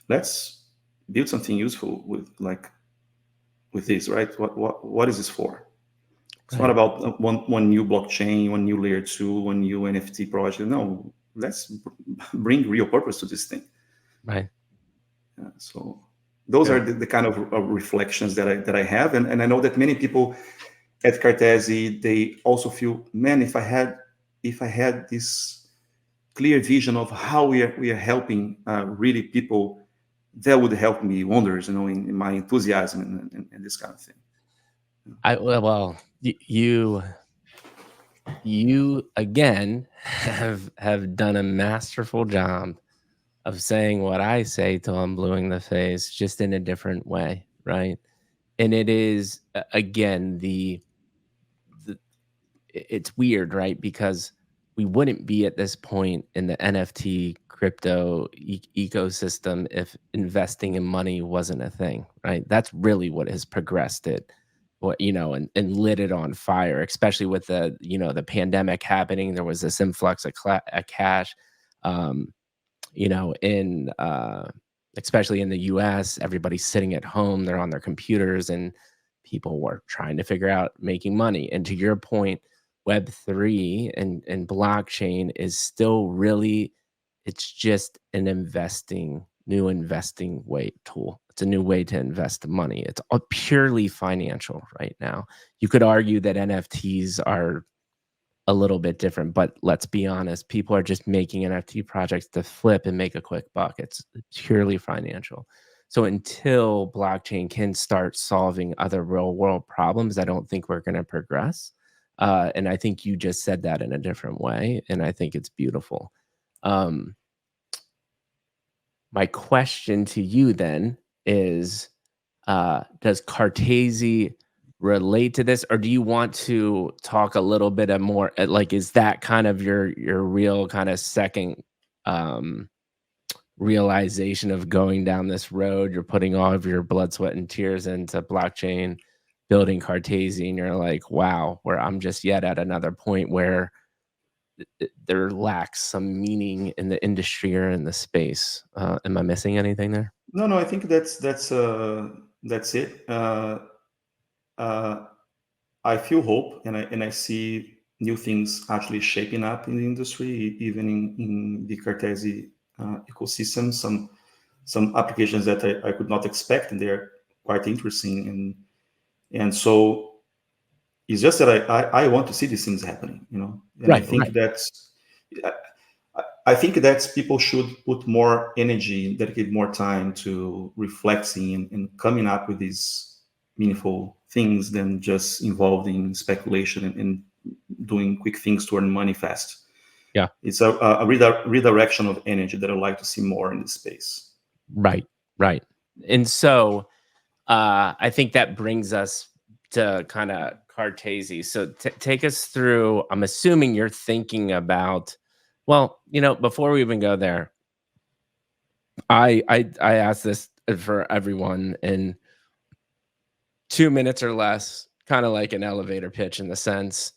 let's build something useful with this, right? What is this for? It's not Right. about one new blockchain, one new layer two, one new NFT project. No, let's bring real purpose to this thing. Right. So those are Good. the kind of reflections that I have, and I know that many people at Cartesi, they also feel, man, if I had this clear vision of how we are helping really people, that would help me wonders, in my enthusiasm and this kind of thing. Well, you again have done a masterful job of saying what I say till I'm blue in the face, just in a different way, right? And it is again the it's weird, right? Because we wouldn't be at this point in the NFT crypto ecosystem if investing in money wasn't a thing, right? That's really what has progressed it, and lit it on fire, especially with the pandemic happening. There was this influx of cash. Um, in especially in the US, everybody's sitting at home, they're on their computers, and people were trying to figure out making money. And to your point, Web3 and blockchain is still really, it's just an new investing way tool. It's a new way to invest money. It's all purely financial right now. You could argue that NFTs are a little bit different, but let's be honest, people are just making NFT projects to flip and make a quick buck. It's purely financial. So until blockchain can start solving other real world problems, I don't think we're going to progress. And I think you just said that in a different way, and I think it's beautiful. Um, my question to you then is, does Cartesi relate to this, or do you want to talk a little bit of more, like, is that kind of your real kind of second um, realization of going down this road? You're putting all of your blood, sweat, and tears into blockchain, building Cartesi, and you're like, wow, where I'm just yet at another point where there lacks some meaning in the industry or in the space. Am I missing anything there? No, I think that's it. Uh, I feel hope, and I see new things actually shaping up in the industry, even in the Cartesi ecosystem. Some applications that I could not expect, and they're quite interesting. And so it's just that I want to see these things happening, and I Right, think right. that's I think that people should put more energy, dedicate more time to reflecting and coming up with these meaningful things than just involved in speculation and doing quick things to earn money fast. Yeah. It's a redirection of energy that I'd like to see more in this space. Right, right. And so, I think that brings us to kinda Cartesi. So take us through. I'm assuming you're thinking about, well, before we even go there, I asked this for everyone in 2 minutes or less, kind of like an elevator pitch in the sense,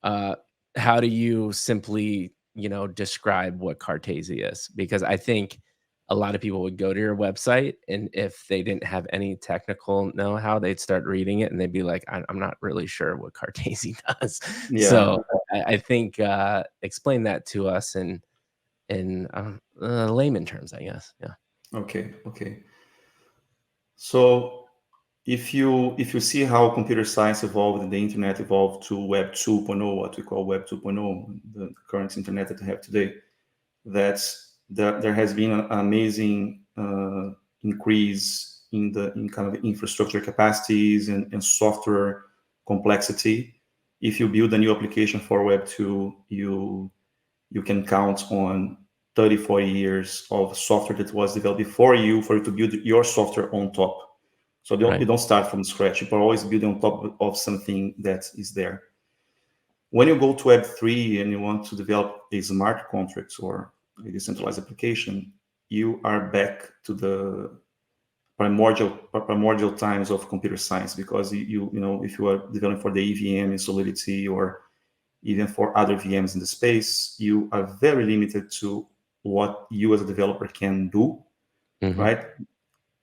uh, how do you simply, describe what Cartesi is? Because I think a lot of people would go to your website, and if they didn't have any technical know-how, they'd start reading it and they'd be like, I'm not really sure what Cartesi does. Yeah. So I think explain that to us in layman terms, I guess. Yeah. Okay. Okay. So if you see how computer science evolved and the internet evolved to Web 2.0, what we call Web 2.0, the current internet that we have today, there has been an amazing increase in kind of infrastructure capacities and software complexity. If you build a new application for Web 2, you can count on 30, 40 years of software that was developed before you for you to build your software on top. So you Right. don't start from scratch. You are always building on top of something that is there. When you go to Web3 and you want to develop a smart contract or a decentralized application, you are back to the primordial times of computer science, because if you are developing for the EVM in Solidity or even for other VMs in the space, you are very limited to what you as a developer can do, Hmm. right?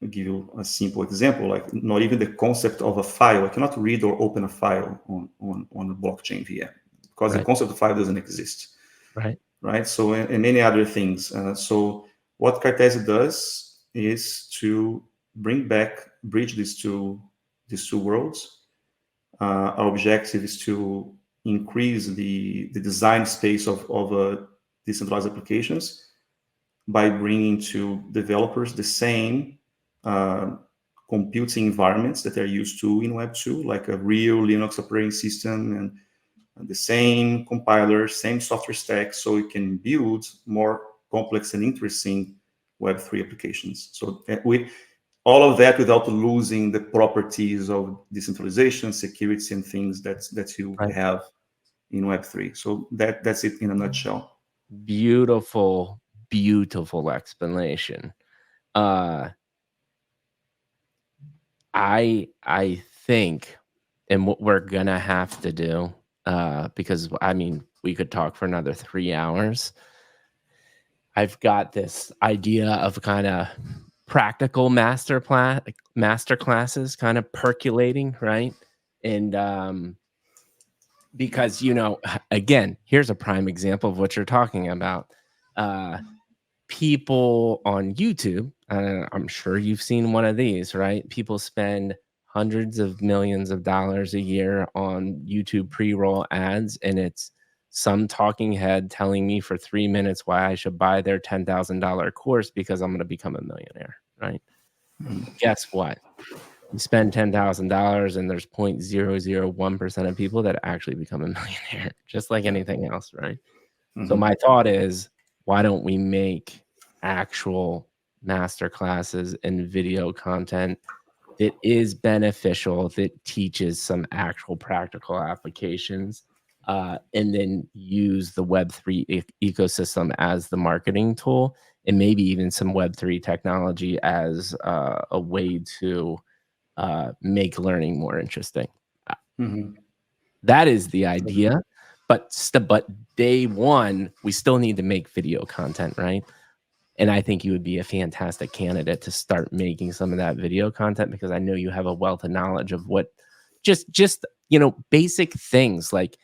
I'll give you a simple example, like not even the concept of a file. I cannot read or open a file on a blockchain VM because the Right. concept of file doesn't exist, Right. right? So, and many other things. So what Cartesi does is to bridge these two worlds. Our objective is to increase the design space of decentralized applications by bringing to developers the same uh, computing environments that they're used to in Web 2, like a real Linux operating system and the same compiler, same software stack, so you can build more complex and interesting Web 3 applications. So we all of that without losing the properties of decentralization, security, and things that you Right. have in Web 3. So that's it in a nutshell. Beautiful, beautiful explanation. Uh, I think, and what we're gonna have to do, because I mean, we could talk for another 3 hours. I've got this idea of kinda practical master classes kind of percolating, right? And, because, again, here's a prime example of what you're talking about. Uh People on YouTube, I'm sure you've seen one of these, right? People spend hundreds of millions of dollars a year on YouTube pre-roll ads, and it's some talking head telling me for 3 minutes why I should buy their $10,000 course because I'm gonna become a millionaire, right? Guess what? You spend $10,000 and there's 0.001% of people that actually become a millionaire, just like Yeah. anything else, right? So Hmm. my thought is, why don't we make actual master classes and video content that is beneficial, that teaches some actual practical applications, and then use the Web3 ecosystem as the marketing tool, and maybe even some Web3 technology as a way to make learning more interesting. Uh, Hmm. that is the idea, but day 1, we still need to make video content, right? And I think you would be a fantastic candidate to start making some of that video content because I know you have a wealth of knowledge of what just, basic things like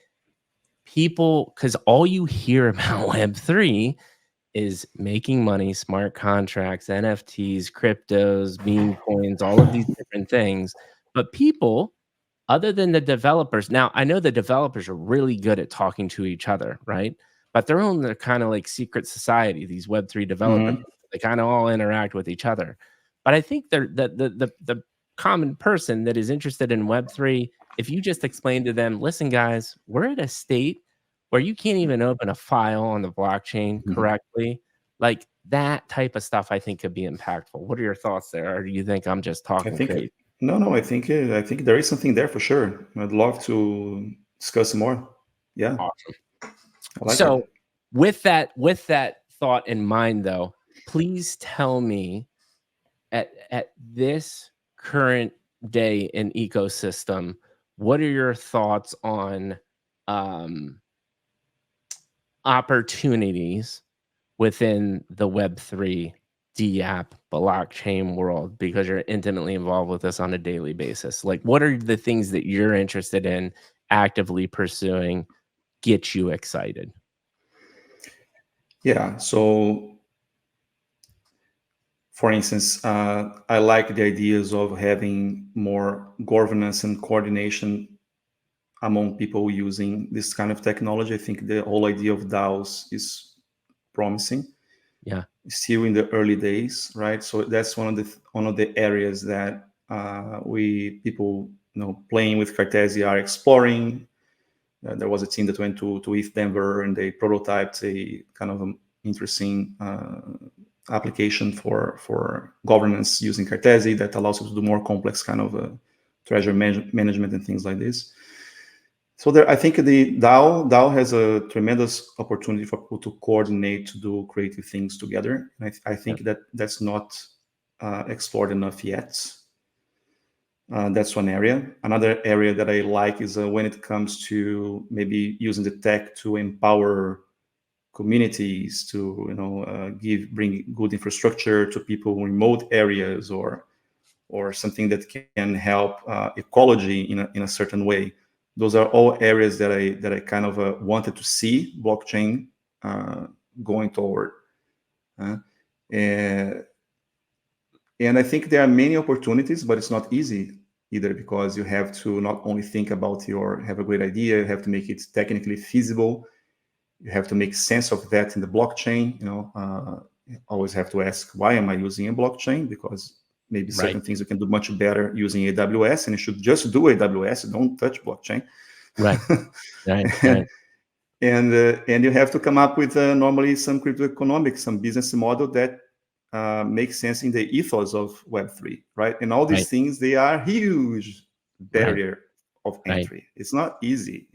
people, because all you hear about Web3 is making money, smart contracts, NFTs, cryptos, meme coins, all of these different things. But people, other than the developers, now I know the developers are really good at talking to each other, right? But they're on their kind of like secret society, these Web3 developers. Hmm. They kind of all interact with each other. But I think they're the common person that is interested in Web3, if you just explain to them, listen, guys, we're at a state where you can't even open a file on the blockchain correctly. Like that type of stuff, I think could be impactful. What are your thoughts there? Or do you think I'm just I talking think crazy? no, I think there is something there for sure. I'd love to discuss more. Yeah, Awesome. I like it. So with that thought in mind though, please tell me at this current day in ecosystem, what are your thoughts on um, opportunities within the Web3 DApp blockchain world? Because you're intimately involved with this on a daily basis. Like, what are the things that you're interested in actively pursuing get you excited? Yeah. So, for instance, I like the ideas of having more governance and coordination among people using this kind of technology. I think the whole idea of DAOs is promising. Yeah. Still in the early days, right? So that's one of the areas that we people playing with Cartesi are exploring. There was a team that went to ETH Denver and they prototyped a kind of an interesting application for governance using Cartesi that allows you to do more complex kind of treasure management and things like this. So there, I think the DAO has a tremendous opportunity for people to coordinate to do creative things together. And I Yeah. think that that's not explored enough yet. That's one area. Another area that I like is when it comes to maybe using the tech to empower communities to bring good infrastructure to people in remote areas or something that can help ecology in a certain way. Those are all areas that I kind of wanted to see blockchain going toward. Uh, and, and I think there are many opportunities, but it's not easy either because you have to not only think about have a great idea, you have to make it technically feasible, you have to make sense of that in the blockchain. You always have to ask, why am I using a blockchain? Because maybe Right. certain things you can do much better using AWS, and you should just do AWS. Don't touch blockchain. Right. Right. Right. And you have to come up with normally some crypto economics, some business model that makes sense in the ethos of Web3, right? And all these Right. things, they are huge Right. barrier of Right. entry. It's not easy,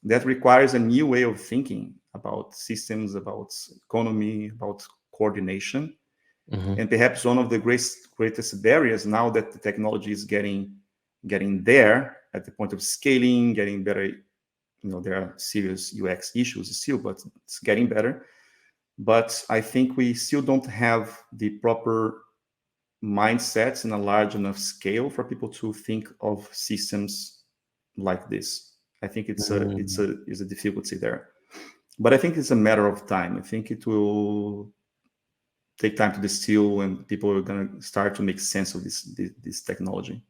that requires a new way of thinking about systems, about economy, about coordination. Hmm. And perhaps one of the greatest barriers now that the technology is getting there at the point of scaling, getting better. There are serious UX issues still, but it's getting better. But I think we still don't have the proper mindsets in a large enough scale for people to think of systems like this. I think it's a difficulty there, but I think it's a matter of time. I think it will take time to distill, and people are going to start to make sense of this technology.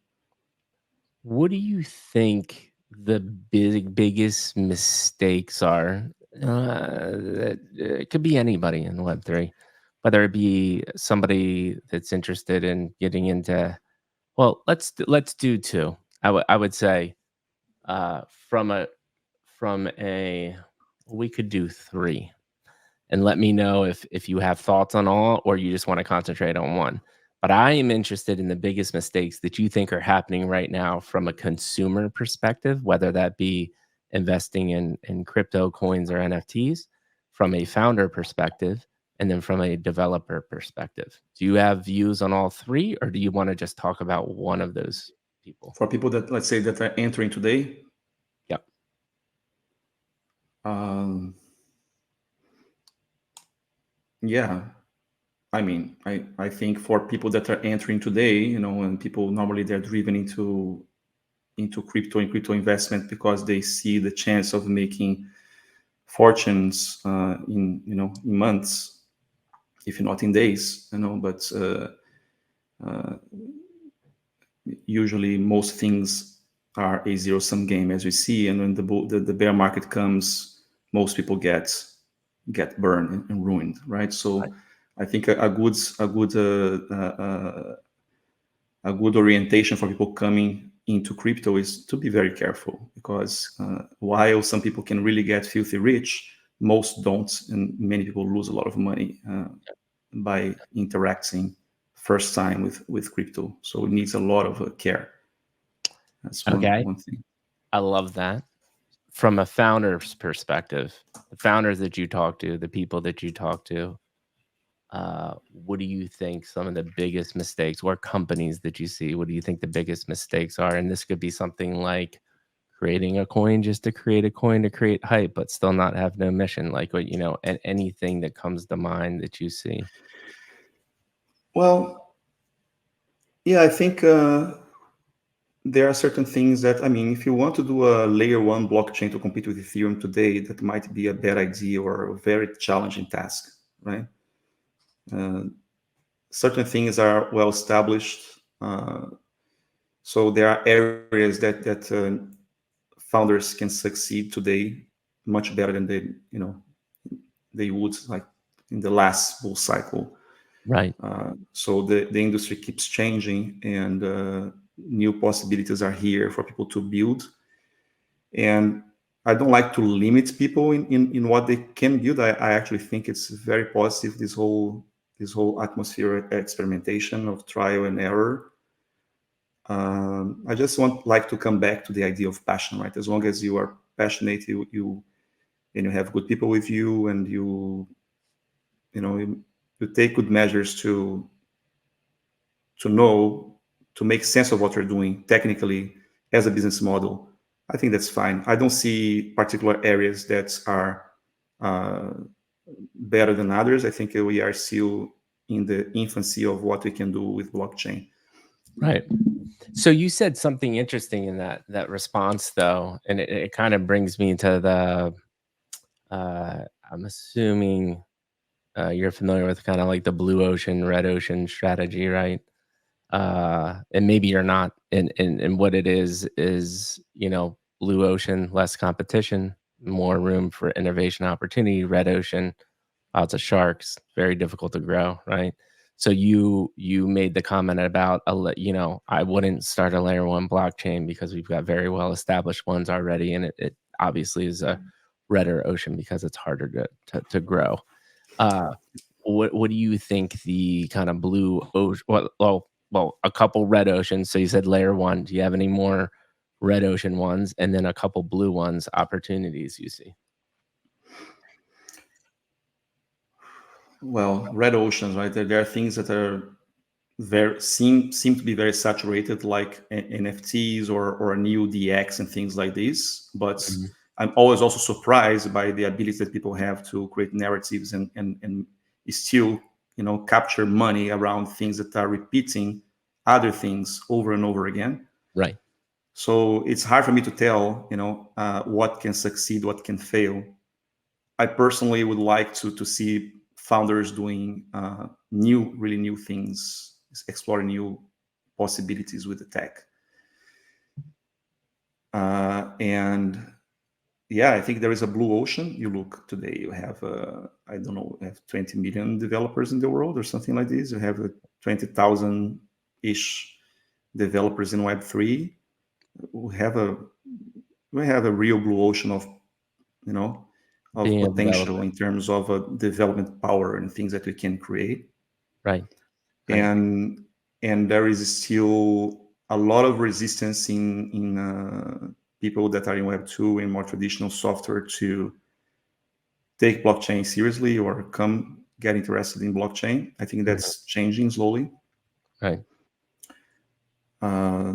What do you think the biggest mistakes are? It could be anybody in Web3, whether it be somebody that's interested in getting into. Well, let's do two. I would say uh, from a from a we could do three, and let me know if you have thoughts on all or you just want to concentrate on one. But I am interested in the biggest mistakes that you think are happening right now from a consumer perspective, whether that be investing in crypto coins or NFTs, from a founder perspective, and then from a developer perspective. Do you have views on all three, or do you want to just talk about one of those people? For people that, let's say, that are entering today, Yep. um, yeah, I mean, I think for people that are entering today, and people normally they're driven into crypto and crypto investment because they see the chance of making fortunes in months, if not in days. But usually most things are a zero sum game, as we see. And when the bear market comes, most people get burned and ruined, right? Right. So I think a good orientation for people coming into crypto is to be very careful, because while some people can really get filthy rich, most don't, and many people lose a lot of money by interacting first time with crypto. So it needs a lot of care. That's Okay. one thing. I love that. From a founder's perspective, the founders that you talk to, the people that you talk to, what do you think some of the biggest mistakes or companies that you see? What do you think the biggest mistakes are? And this could be something like creating a coin just to create a coin to create hype, but still not have no mission. Like what and anything that comes to mind that you see. Well, yeah, I think there are certain things that, I mean, if you want to do a layer one blockchain to compete with Ethereum today, that might be a bad idea or a very challenging task, right? Uh, Certain things are well established. So there are areas that founders can succeed today much better than they would like in the last bull cycle. Right. So the industry keeps changing, and new possibilities are here for people to build. And I don't like to limit people in what they can build. I actually think it's very positive, this whole atmosphere of experimentation of trial and error. I just want like to come back to the idea of passion, right? As long as you are passionate, you and you have good people with you, and you take good measures to know to make sense of what you're doing technically as a business model. I think that's fine. I don't see particular areas that are uh, better than others. I think we are still in the infancy of what we can do with blockchain. Right. So you said something interesting in that response though, and it kind of brings me to the I'm assuming you're familiar with kind of like the blue ocean, red ocean strategy, right? And maybe you're not. And what it is blue ocean, less competition, more room for innovation opportunity. Red ocean, lots of sharks, very difficult to grow, right? So you made the comment about I wouldn't start a layer one blockchain because we've got very well established ones already, and it obviously is a redder ocean because it's harder to grow. Uh, what do you think the kind of blue ocean? Well, a couple red oceans. So you said layer one. Do you have any more red ocean ones, and then a couple blue ones? Opportunities you see? Well, red oceans, right? There are things that are very seem to be very saturated, like NFTs or a new DX and things like this. But Mhm. I'm always also surprised by the ability that people have to create narratives and still capture money around things that are repeating other things over and over again. Right. So it's hard for me to tell, what can succeed, what can fail. I personally would like to see founders doing really new things, exploring new possibilities with the tech. And yeah, I think there is a blue ocean. You look today, you have I don't know, you have 20 million developers in the world or something like this. You have 20,000 ish developers in Web3. We have a we have a real blue ocean of you know of Being a potential developer. in terms of development power and things that we can create. Right. Right. And there is still a lot of resistance in people that are in Web2 and more traditional software to take blockchain seriously or come get interested in blockchain. I think Mhm. that's changing slowly. Right. uh,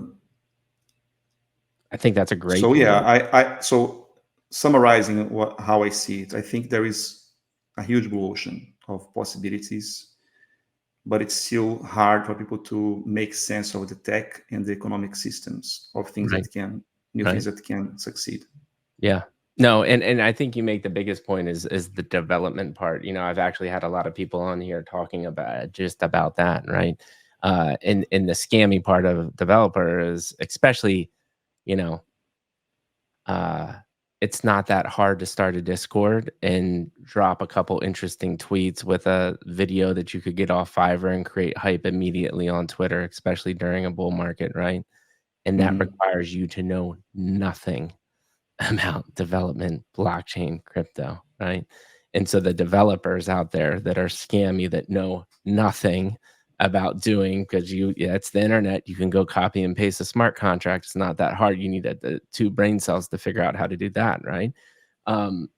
I think that's a great so blue yeah, ocean. so summarizing how I see it, I think there is a huge blue ocean of possibilities, but it's still hard for people to make sense of the tech and the economic systems of things Right. that can new things Right. that can succeed. Yeah. No, and I think you make the biggest point is the development part. I've actually had a lot of people on here talking about just about that, right? And the scammy part of developer is especially, you know, uh, it's not that hard to start a Discord and drop a couple interesting tweets with a video that you could get off Fiverr and create hype immediately on Twitter, especially during a bull market, right? And that Hmm. requires you to know nothing about development, blockchain, crypto, right? And so the developers out there that are scammy that know nothing about doing because yeah, it's the internet. You can go copy and paste a smart contract. It's not that hard. You need two brain cells to figure out how to do that, right? Um,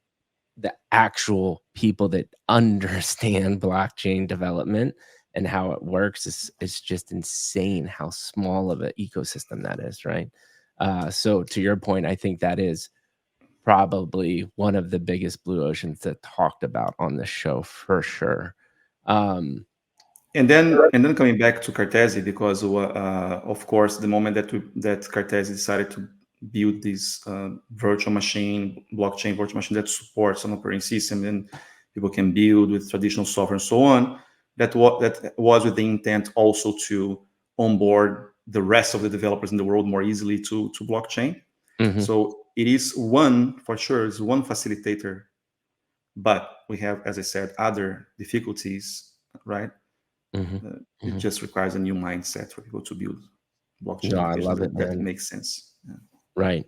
the actual people that understand blockchain development and how it works is just insane how small of an ecosystem that is, right? So to your point, I think that is probably one of the biggest blue oceans that talked about on this show for sure. Um, And then coming back to Cartesi, because of course the moment that Cartesi decided to build this virtual machine, blockchain virtual machine that supports an operating system, and people can build with traditional software and so on. That was with the intent also to onboard the rest of the developers in the world more easily to blockchain. mhm, So it is one, for sure, is one facilitator, but we have, as I said, other difficulties, right? mhm, It mhm. just requires a new mindset for people to build blockchain No, I applications love it, that man. make sense. Yeah. Right.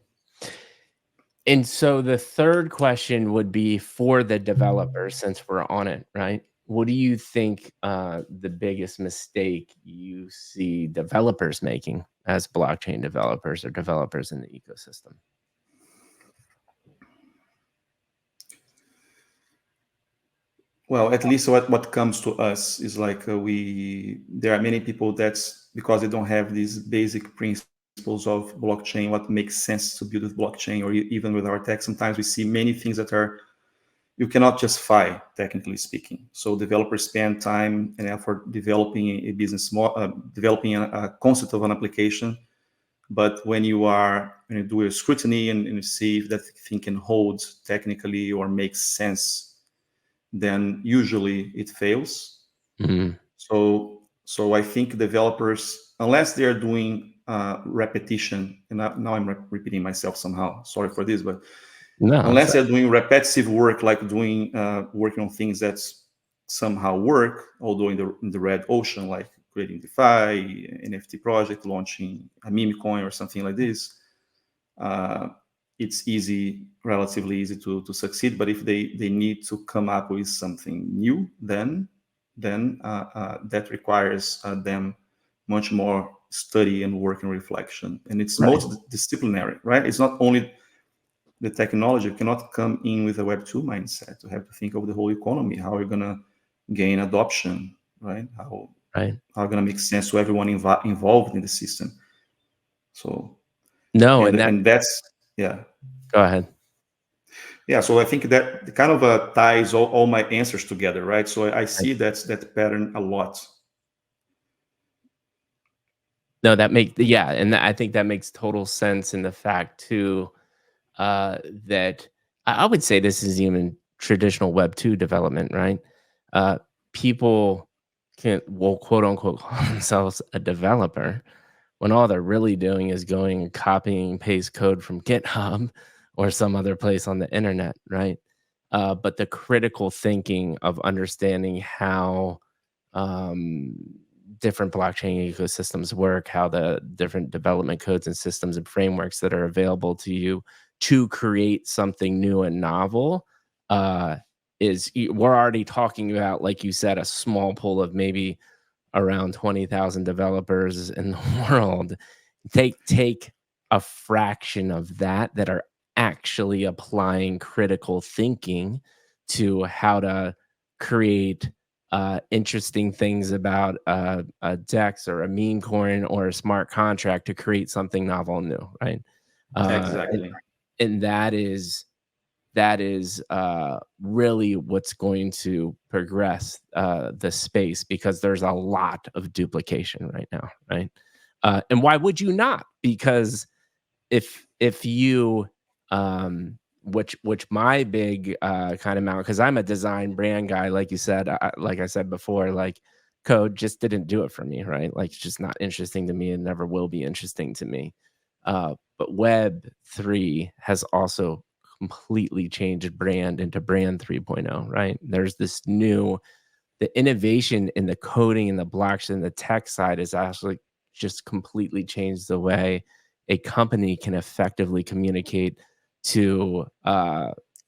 And so the third question would be for the developers, since we're on it, right? What do you think the biggest mistake you see developers making as blockchain developers or developers in the ecosystem? Well, at least what comes to us is like there are many people that's because they don't have these basic principles of blockchain, what makes sense to build with blockchain, or even with our tech. Sometimes we see many things that are you cannot justify, technically speaking. So developers spend time and effort developing a business model, developing a concept of an application. But when you do a scrutiny and you see if that thing can hold technically or makes sense, then usually it fails. Mhm. So I think developers, unless they are doing repetition, and now I'm repeating myself somehow. Sorry for this, but No, unless so they're doing repetitive work, like doing working on things that somehow work, although in the red ocean, like creating DeFi, NFT project, launching a meme coin or something like this, uh, it's relatively easy to succeed. But if they need to come up with something new, then that requires them much more study and work and reflection. And it's right, multidisciplinary, right? It's not only the technology. You cannot come in with a Web2 mindset. You have to think of the whole economy. How are you going to gain adoption, right? right. How are you going to make sense to everyone involved in the system? So No, and and that and that's yeah. go ahead. Yeah, so I think that kind of ties all my answers together, right? So I Right. see that pattern a lot. No, yeah, and I think that makes total sense in the fact too uh, that I would say this is even traditional Web 2 development, right? Uh, People will quote unquote call themselves a developer when all they're really doing is going and copying and paste code from GitHub or some other place on the internet, right? But the critical thinking of understanding how um, different blockchain ecosystems work, how the different development codes and systems and frameworks that are available to you to create something new and novel uh, we're already talking about, like you said, a small pool of maybe around 20,000 developers in the world. Take a fraction of that are actually applying critical thinking to how to create interesting things about a DEX or a meme coin or a smart contract to create something novel and new, right? Uh, and, Exactly. and that is really what's going to progress the space because there's a lot of duplication right now, right? And why would you not? Because if you which my big kind of mount because I'm a design brand guy, like you said, like I said before, like code just didn't do it for me, right? Like it's just not interesting to me and never will be interesting to me. But Web 3 has also completely changed brand into brand 3.0, right? There's this new the innovation in the coding and the blockchain, the tech side is actually just completely changed the way a company can effectively communicate to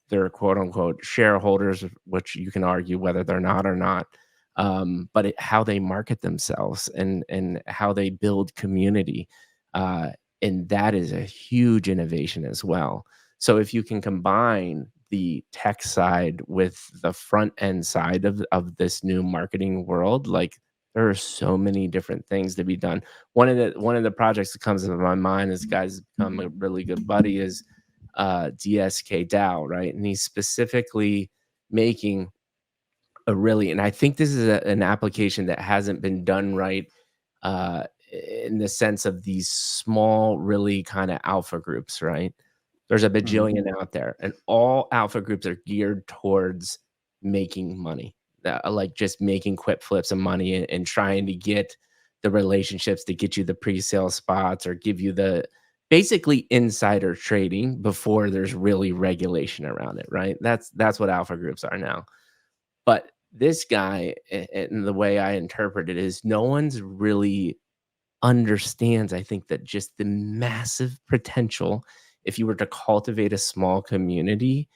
their quote unquote shareholders, which you can argue whether they're not or not. But how they market themselves and how they build community, uh, and that is a huge innovation as well. So if you can combine the tech side with the front end side of this new marketing world, like, there are so many different things to be done. One of the projects that comes to my mind, as guys become a really good buddy, is DSK DAO, right? And he's specifically making a really, and I think this is an application that hasn't been done right, uh, in the sense of these small, really kind of alpha groups, right? There's a Mhm. bajillion out there, and all alpha groups are geared towards making money, like just making quick flips of money, and trying to get the relationships to get you the pre-sale spots or give you the basically insider trading before there's really regulation around it, right? That's what alpha groups are now. But this guy, and the way I interpret it is no one's really understands, I think, that just the massive potential if you were to cultivate a small community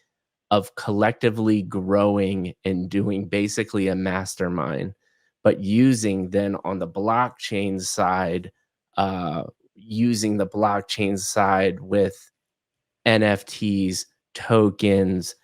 of collectively growing and doing basically a mastermind, but using then on the blockchain side, uh, using the blockchain side with NFTs, tokens,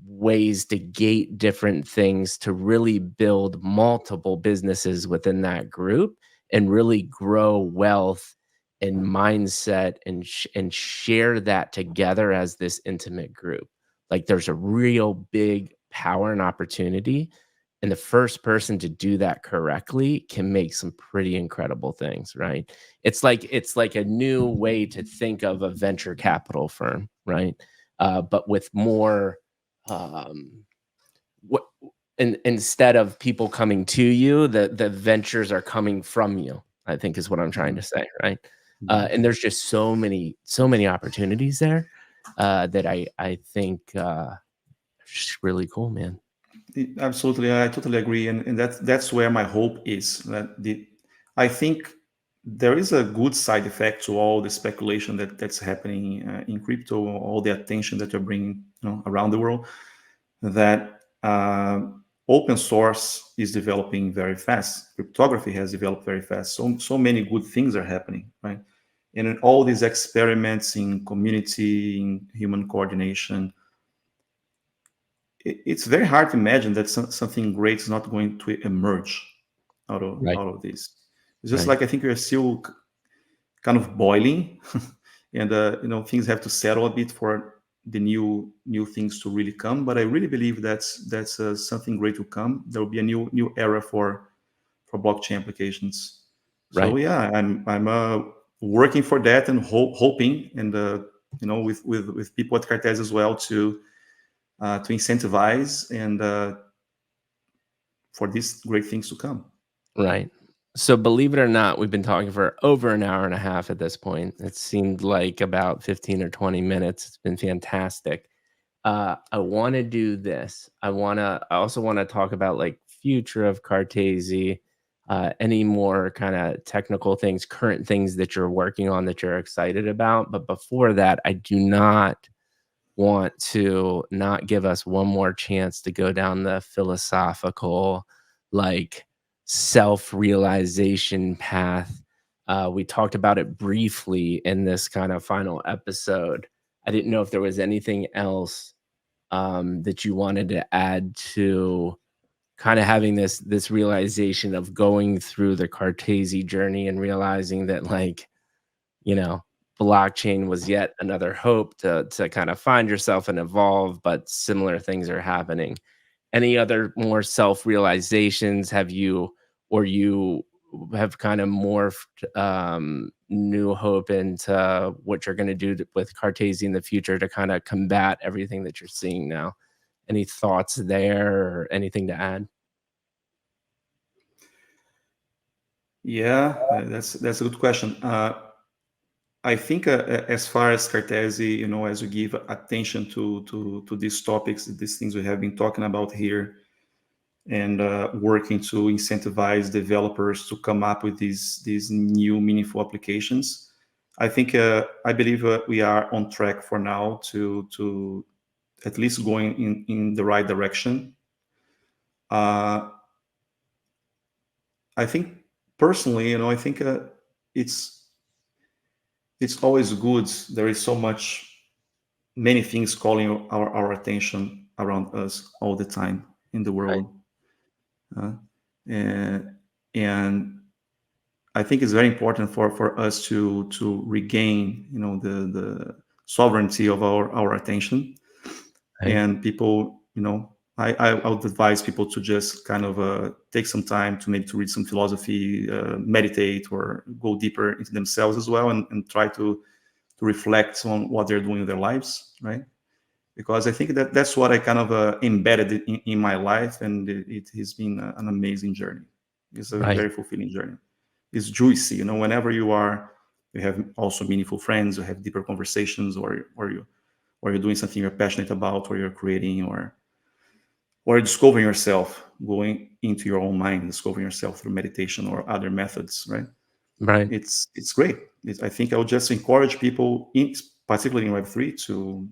ways to gate different things to really build multiple businesses within that group and really grow wealth and mindset, and share that together as this intimate group. Like, there's a real big power and opportunity, and the first person to do that correctly can make some pretty incredible things, right? It's like a new way to think of a venture capital firm, right? But with more, um, what, instead of people coming to you, the ventures are coming from you, I think is what I'm trying to Mhm. say, right? Mhm. And there's just so many opportunities there, that I think, just really cool, man. Absolutely, I totally agree, and that's where my hope is. That the I think there is a good side effect to all the speculation that's happening in crypto, all the attention that you're bringing, around the world. That open source is developing very fast. Cryptography has developed very fast. So many good things are happening, right? And in all these experiments in community, in human coordination, it's very hard to imagine that something great is not going to emerge Right, out of this. It's just right, like I think we're still kind of boiling, and things have to settle a bit for the new things to really come. But I really believe that's something great to come. There will be a new era for blockchain applications. So right. yeah, I'm working for that and hoping, and with people at Cartesi as well to incentivize and for these great things to come. Right. So believe it or not, we've been talking for over an hour and a half at this point. It seemed like about 15 or 20 minutes. It's been fantastic. I want to do this. I also want to talk about like future of Cartesi, any more kind of technical things, current things that you're working on that you're excited about. But before that, I do not want to not give us one more chance to go down the philosophical, like, self-realization path. We talked about it briefly in this kind of final episode. I didn't know if there was anything else, that you wanted to add to kind of having this realization of going through the Cartesi journey and realizing that, like, you know, blockchain was yet another hope to kind of find yourself and evolve, but similar things are happening. Any other more self-realizations have you, or you have kind of morphed, new hope into what you're gonna do with Cartesi in the future to kinda combat everything that you're seeing now? Any thoughts there or anything to add? Yeah, that's a good question. I think as far as Cartesi, as we give attention to these topics, these things we have been talking about here, and working to incentivize developers to come up with these new meaningful applications. I believe we are on track for now to at least going in the right direction. Uh, I think personally, I think it's it's always good. There is so much. many things calling our attention around us all the time in the Right. world. Uh, and, and I think it's very important for us to regain, the sovereignty of our attention. Right. And people, I would advise people to just kind of take some time to maybe to read some philosophy, meditate, or go deeper into themselves as well, and try to reflect on what they're doing in their lives, right? Because I think that's what I kind of embedded in my life, and it has been an amazing journey. It's a Right. very fulfilling journey. It's juicy, whenever you have also meaningful friends, you have deeper conversations, or you're doing something you're passionate about, or you're creating, or discovering yourself, going into your own mind, discovering yourself through meditation or other methods, right? Right. It's great. I think I would just encourage people, particularly in Web3, to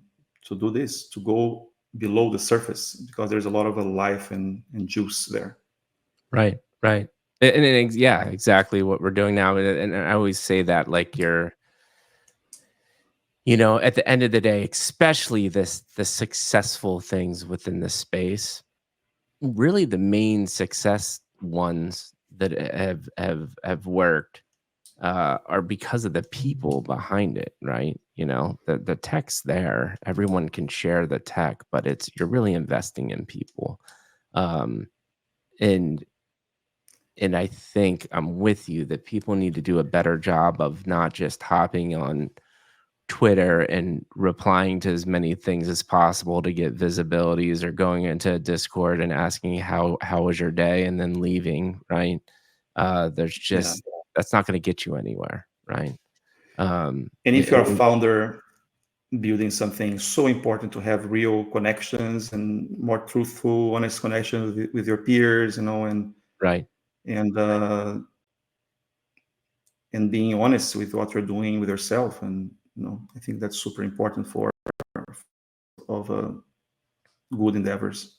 do this, to go below the surface, because there's a lot of life and juice there. Right. Right. Yeah, exactly what we're doing now. And I always say that, like, at the end of the day, especially the successful things within the space, really the main success ones that have worked are because of the people behind it, right? The tech's there. Everyone can share the tech, but you're really investing in people. Um, and and I think I'm with you that people need to do a better job of not just hopping on Twitter and replying to as many things as possible to get visibilities, or going into Discord and asking how was your day and then leaving, right? There's Yeah. just That's not going to get you anywhere, right? And if you're a And founder building something, so important to have real connections and more truthful, honest connections with your peers, right, and uh, and being honest with what you're doing with yourself. And I think that's super important for of good endeavors.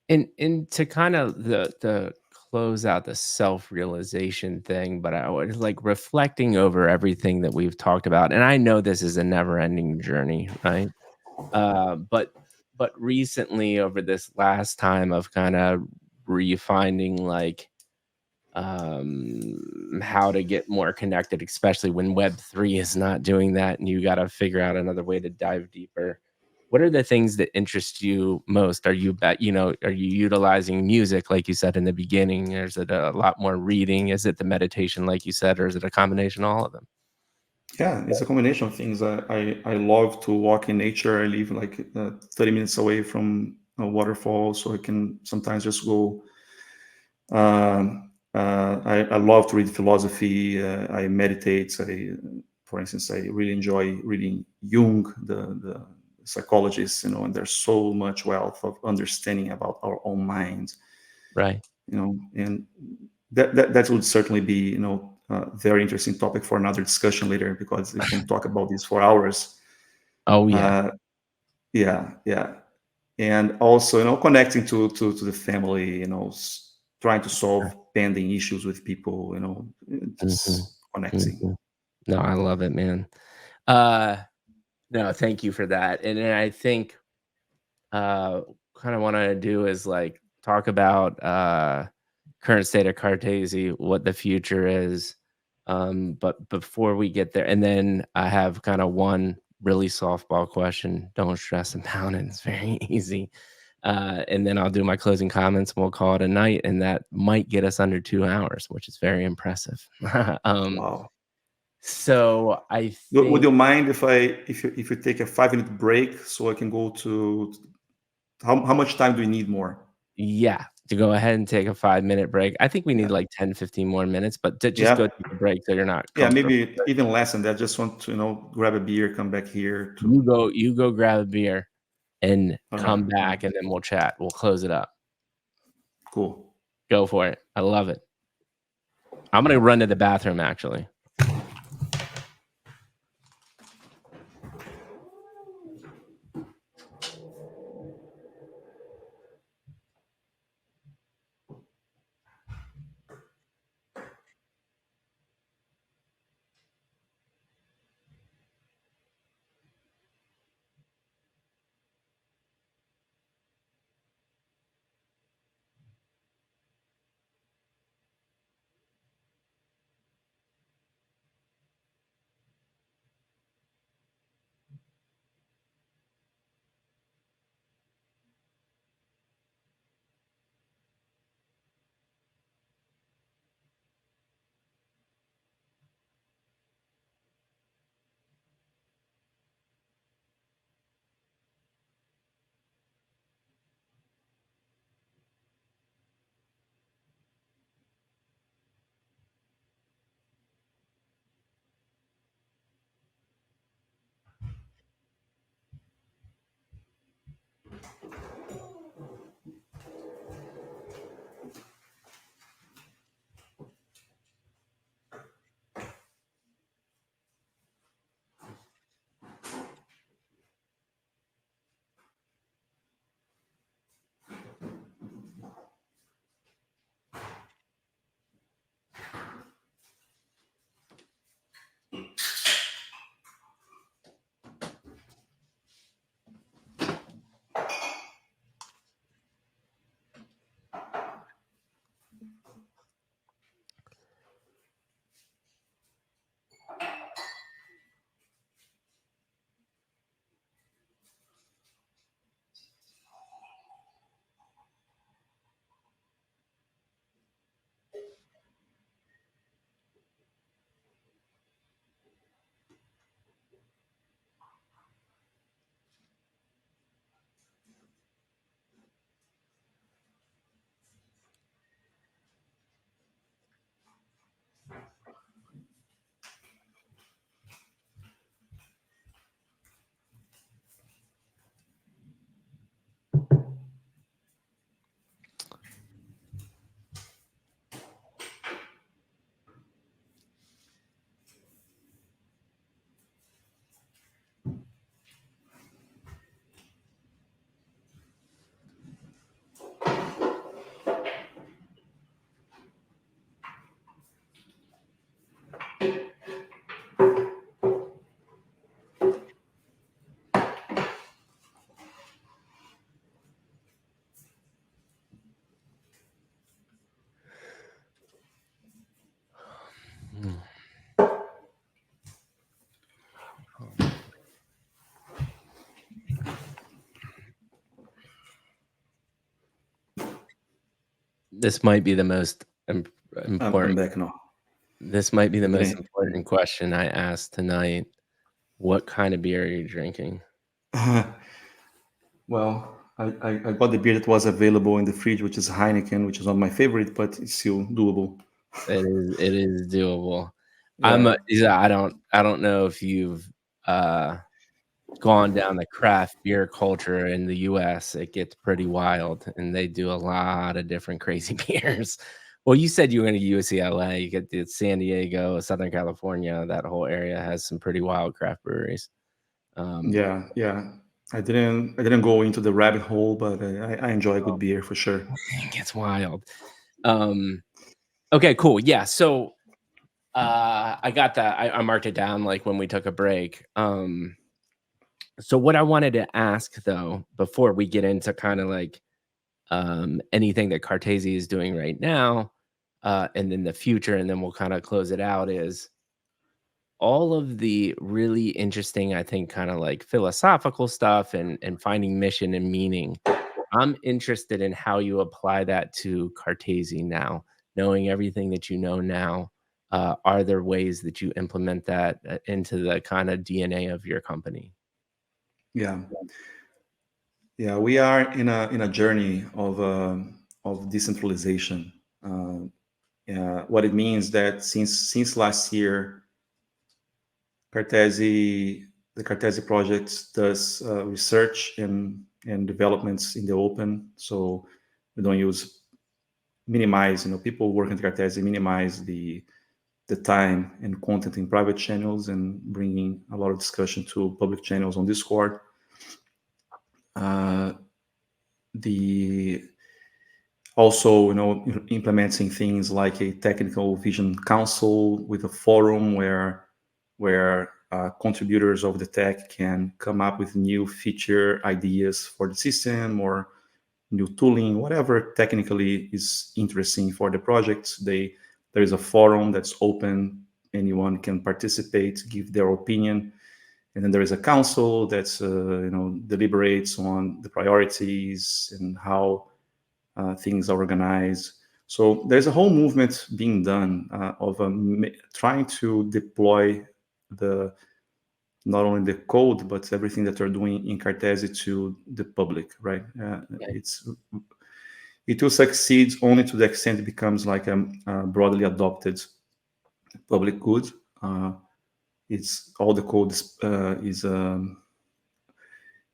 and to kind of the close out the self-realization thing, but I was like reflecting over everything that we've talked about, and I know this is a never-ending journey, right? But recently, over this last time of kind of refinding, like, how to get more connected, especially when Web3 is not doing that, and you got to figure out another way to dive deeper. What are the things that interest you most? Are you utilizing music like you said in the beginning? Or is it a lot more reading? Is it the meditation like you said, or is it a combination of all of them? Yeah, it's a combination of things. I love to walk in nature. I live like 30 minutes away from a waterfall, so I can sometimes just go. I love to read philosophy. I meditate. For instance, I really enjoy reading Jung, the psychologist, and there's so much wealth of understanding about our own minds, Right. and that would certainly be, a very interesting topic for another discussion later, because we can talk about this for hours. Oh yeah. Uh, yeah, yeah. And also, connecting to the family, trying to solve pending issues with people, Hmm. just connecting. Hmm. No, I love it, man. Uh, no, thank you for that. And then I think uh kind of what I do is like talk about current state of Cartesi, what the future is. But before we get there, and then I have kind of one really softball question. Don't stress about it. It's very easy. And then I'll do my closing comments and we'll call it a night. And that might get us under 2 hours, which is very impressive. um, Wow. so I Would think, you mind if you take a 5 minute break so I can go to how much time do you need more? yeah, to go ahead and take a 5-minute break. I think we need Yeah. like 10, 15 more minutes, but to just go Yeah. take a break so you're not Yeah. comfortable. Maybe even less than that. Just want to, grab a beer, come back here You to. go you go grab a beer and All right. come back, and then we'll chat. We'll close it up. Cool. Go for it. I love it. I'm gonna run to the bathroom, actually. This might be the most I'm important. back now. This might be I the most didn't. important question I asked tonight. What kind of beer are you drinking? Well, I got the beer that was available in the fridge, which is Heineken, which is not my favorite, but it's still doable. It is doable. Yeah, Yeah, I don't know if you've uh gone down the craft beer culture in the US. It gets pretty wild, and they do a lot of different crazy beers. Well, you said you were going to UCLA. You get the San Diego, Southern California. That whole area has some pretty wild craft breweries. Um, yeah. I didn't go into the rabbit hole, but I enjoy a good beer for sure. it gets wild. Um, okay, cool. Yeah. So I got that. I marked it down like when we took a break. So what I wanted to ask though, before we get into kind of like anything that Cartesi is doing right now, and then the future, and then we'll kind of close it out, is all of the really interesting, I think, kind of like philosophical stuff and finding mission and meaning. I'm interested in how you apply that to Cartesi now, knowing everything that you know now. Are there ways that you implement that into the kind of DNA of your company? Yeah, yeah. We are in a journey of decentralization. Uh, what it means that since last year, Cartesi, the Cartesi project does research and developments in the open. So we don't use minimize. People working at Cartesi minimize the time and content in private channels and bringing a lot of discussion to public channels on Discord. Uh, the Also, implementing things like a technical vision council with a forum where contributors of the tech can come up with new feature ideas for the system or new tooling, whatever technically is interesting for the project. There is a forum that's open. Anyone can participate, give their opinion, and then there is a council that's deliberates on the priorities and how things are organized. So there's a whole movement being done of trying to deploy the not only the code but everything that they're doing in Cartesi to the public, right? Right. It will succeed only to the extent it becomes like a broadly adopted public good. Uh, it's all the code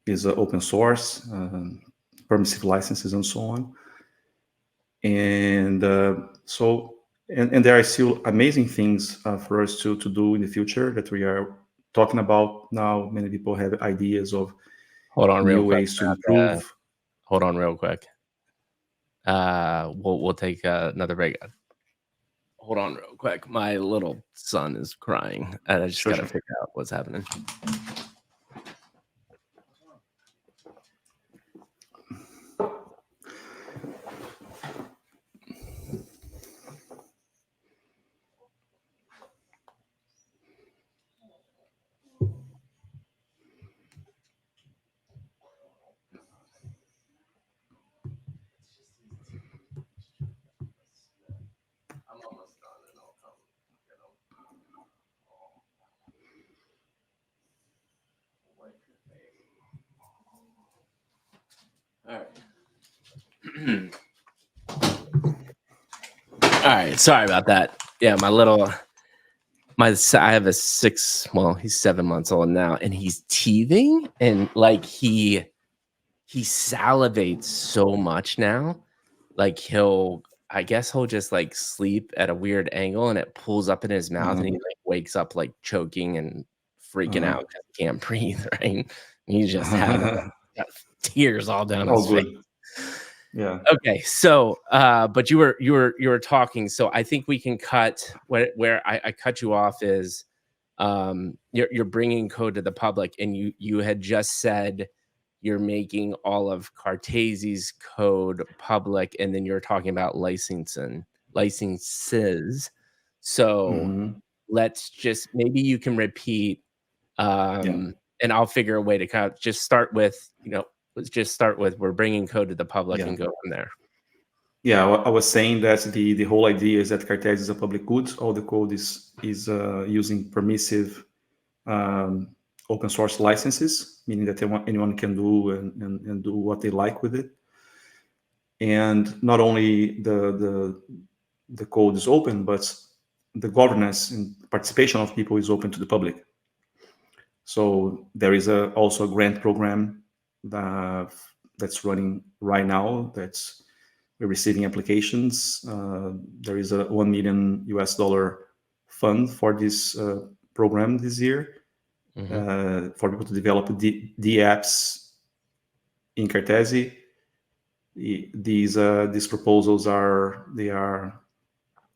is open source, permissive licenses, and so on. And and there are still amazing things for us to do in the future that we are talking about now. Many people have ideas of Hold on real new quick. ways to improve. Hold on real quick. We'll take another break. Hold on real quick. My little son is crying, and I just Sure, gotta sure. figure out what's happening. I'm almost done, and I'll come get him. All right. Sorry about that. Yeah, I have a he's 7 months old now, and he's teething, and like he salivates so much now. Like I guess he'll just like sleep at a weird angle, and it pulls up in his mouth, and he Uh-huh. like wakes up like choking and freaking Uh-huh. out because he can't breathe. Right? He's just having got tears all down All his face. good. Yeah. Okay, so but you were talking, so I think we can cut where I cut you off is you're bringing code to the public, and you had just said you're making all of Cartesi's code public, and then you're talking about licenses. So Hmm. let's just maybe you can repeat, Yeah. and I'll figure a way to kind of just start with, let's just start with we're bringing code to the public Yeah. and go from there. Yeah, I was saying that the whole idea is that Cartesi is a public good. All the code is using permissive open source licenses, meaning that anyone can do and do what they like with it. And not only the code is open, but the governance and participation of people is open to the public. So there is also a grant program that, that's running right now. That's we're receiving applications. There is a $1 million fund for this program this year Hmm. for people to develop the apps in Cartesi. These proposals are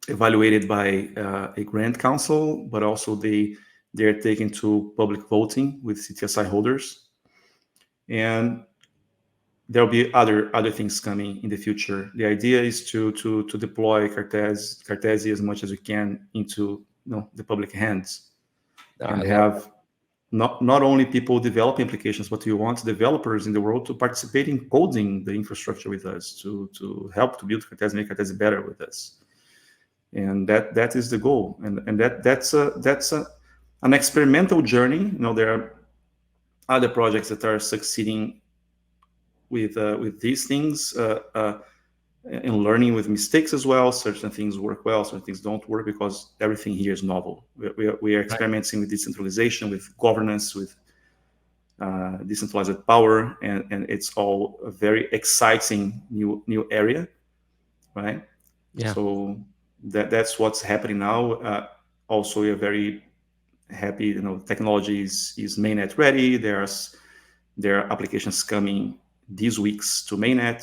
evaluated by a grant council, but also they're taken to public voting with CTSI holders, and there'll be other things coming in the future. The idea is to deploy Cartesi as much as we can into the public hands No, I and love have not only people developing applications, but we want developers in the world to participate in coding the infrastructure with us, to help to build Cartesi, make Cartesi better with us, and that is the goal. And that's an experimental journey. There are other projects that are succeeding with these things and learning with mistakes as well. Certain things work well, certain things don't work because everything here is novel. We are it. experimenting with decentralization, with governance, with decentralized power, and it's all a very exciting new area, right? Yeah, So that's what's happening now. Also, we are very happy. Technology is mainnet ready. There are applications coming these weeks to mainnet.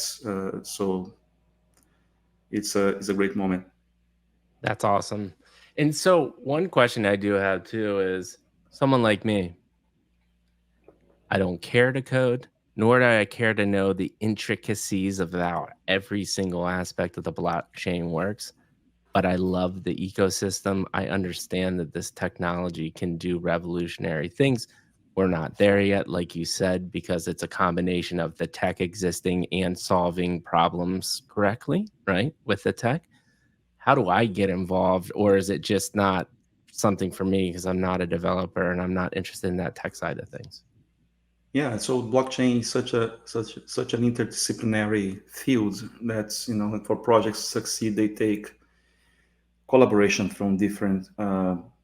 So it's a great moment. that's awesome. And so one question I do have too is someone like me, I don't care to code, nor do I care to know the intricacies of how every single aspect of the blockchain works. But I love the ecosystem. I understand that this technology can do revolutionary things. We're not there yet, like you said, because it's a combination of the tech existing and solving problems correctly, right? With the tech. How do I get involved? Or is it just not something for me because I'm not a developer and I'm not interested in that tech side of things? Yeah, so blockchain is such an interdisciplinary field that's for projects to succeed, they take collaboration from different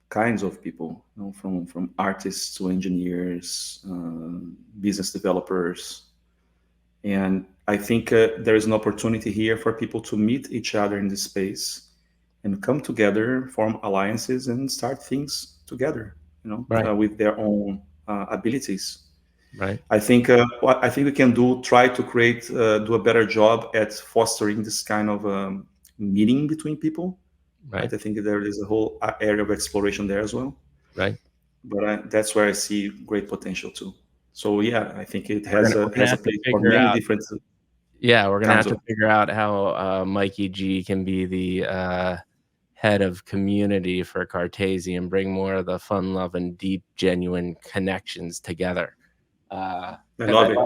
kinds of people, from artists to engineers, business developers, and I think there is an opportunity here for people to meet each other in this space and come together, form alliances, and start things together, Right, with their own abilities. right, What I think we can try to do a better job at fostering this kind of meeting between people. right, Right? I think there is a whole area of exploration there as well. right. But that's where I see great potential too. So yeah, I think it We're has gonna a we're gonna has a have to place for figure many out. different Yeah, we're gonna kinds have to of. figure out how Mikey G can be the head of community for Cartesi and bring more of the fun, love, and deep, genuine connections together. I Because love it.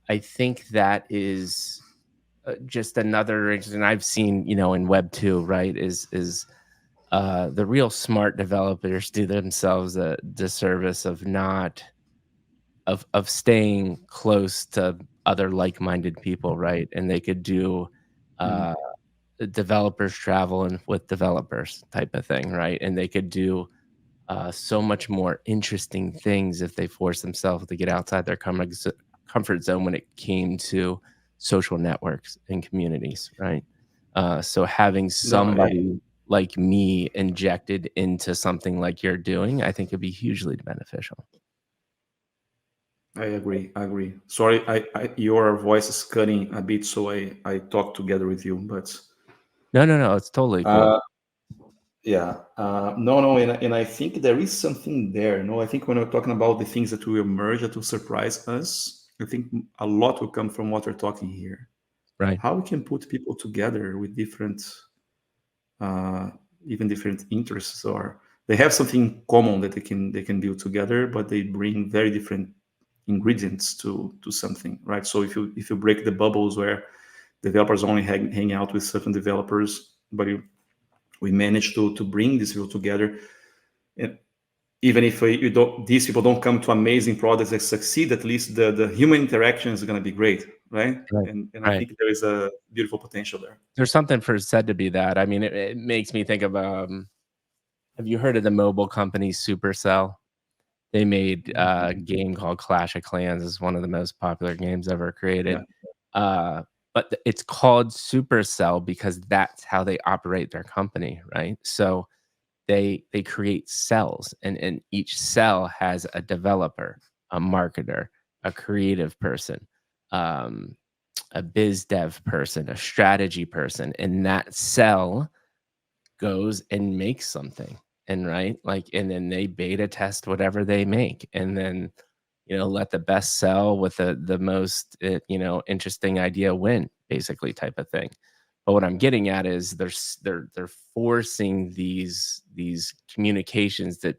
I think that is just another reason I've seen, in Web 2, right? Is the real smart developers do themselves a disservice of not of staying close to other like-minded people, right? And they could do Mhm. uh developers travel and with developers type of thing, right? And they could do so much more interesting things if they force themselves to get outside their comfort zone when it came to social networks and communities, right? So having No, somebody like me injected into something like you're doing, I think it'd be hugely beneficial. I agree. I agree. Sorry, your voice is cutting a bit, so I talk together with you, but No, no, no, it's totally cool. uh, yeah, no, and I think there is something there. No, I think when we're talking about the things that will emerge that will surprise us, I think a lot will come from what we're talking here. Right, How we can put people together with different, uh, even different interests, or they have something common that they can build together, but they bring very different ingredients to something, right? So if you break the bubbles where developers only hang out with certain developers, but we manage to bring these people together, and even if these people don't come to amazing products that succeed, at least the human interaction is going to be great, right? Right. And I Right. think there is a beautiful potential there. There's something for said to be that. I mean, it makes me think of, have you heard of the mobile company Supercell? They made a game called Clash of Clans. It's one of the most popular games ever Yeah. created. Uh, but it's called Supercell because that's how they operate their company, right? So they create cells, and each cell has a developer, a marketer, a creative person, um, a biz dev person, a strategy person, and that cell goes and makes something, and right, like, and then they beta test whatever they make, and then, let the best sell with the most, interesting idea win, basically, type of thing. But what I'm getting at is they're forcing these communications that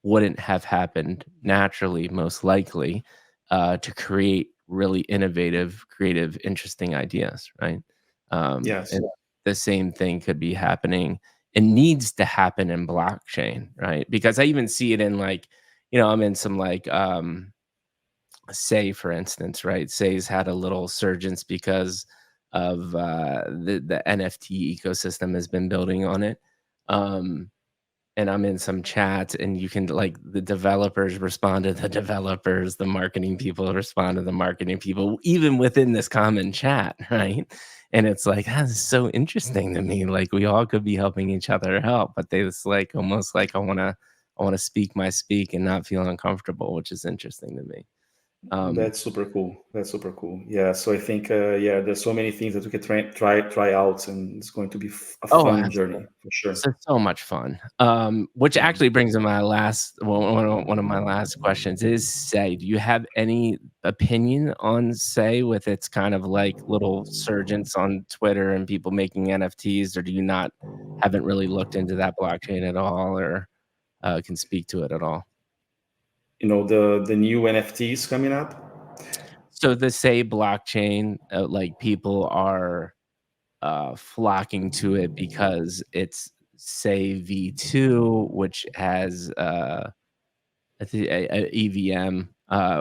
wouldn't have happened naturally, most likely, to create really innovative, creative, interesting ideas, right? Yes. And the same thing could be happening and needs to happen in blockchain, right? Because I even see it in, like, I'm in some, like, Say, for instance, right? Say's had a little surgence because of the NFT ecosystem has been building on it. Um, and I'm in some chats, and you can, like, the developers respond to the developers, the marketing people respond to the marketing people, even within this common chat, right? And it's like, that's so interesting to me. Like, we all could be helping each other out, but they just, like, almost like, I wanna speak my speak and not feel uncomfortable, which is interesting to me. Um, That's super cool. That's super cool. Yeah. So I think, yeah, there's so many things that we can try out, and it's going to be a oh, fun journey absolutely. for sure. So much fun. Which Yeah. actually brings to my last one of my last questions is Say. Do you have any opinion on Say with its kind of like little surgence on Twitter and people making NFTs, or do you not haven't really looked into that blockchain at all, or can speak to it at all? The new NFTs coming up. So the Say blockchain, like, people are flocking to it because it's Say V2, which has I think a EVM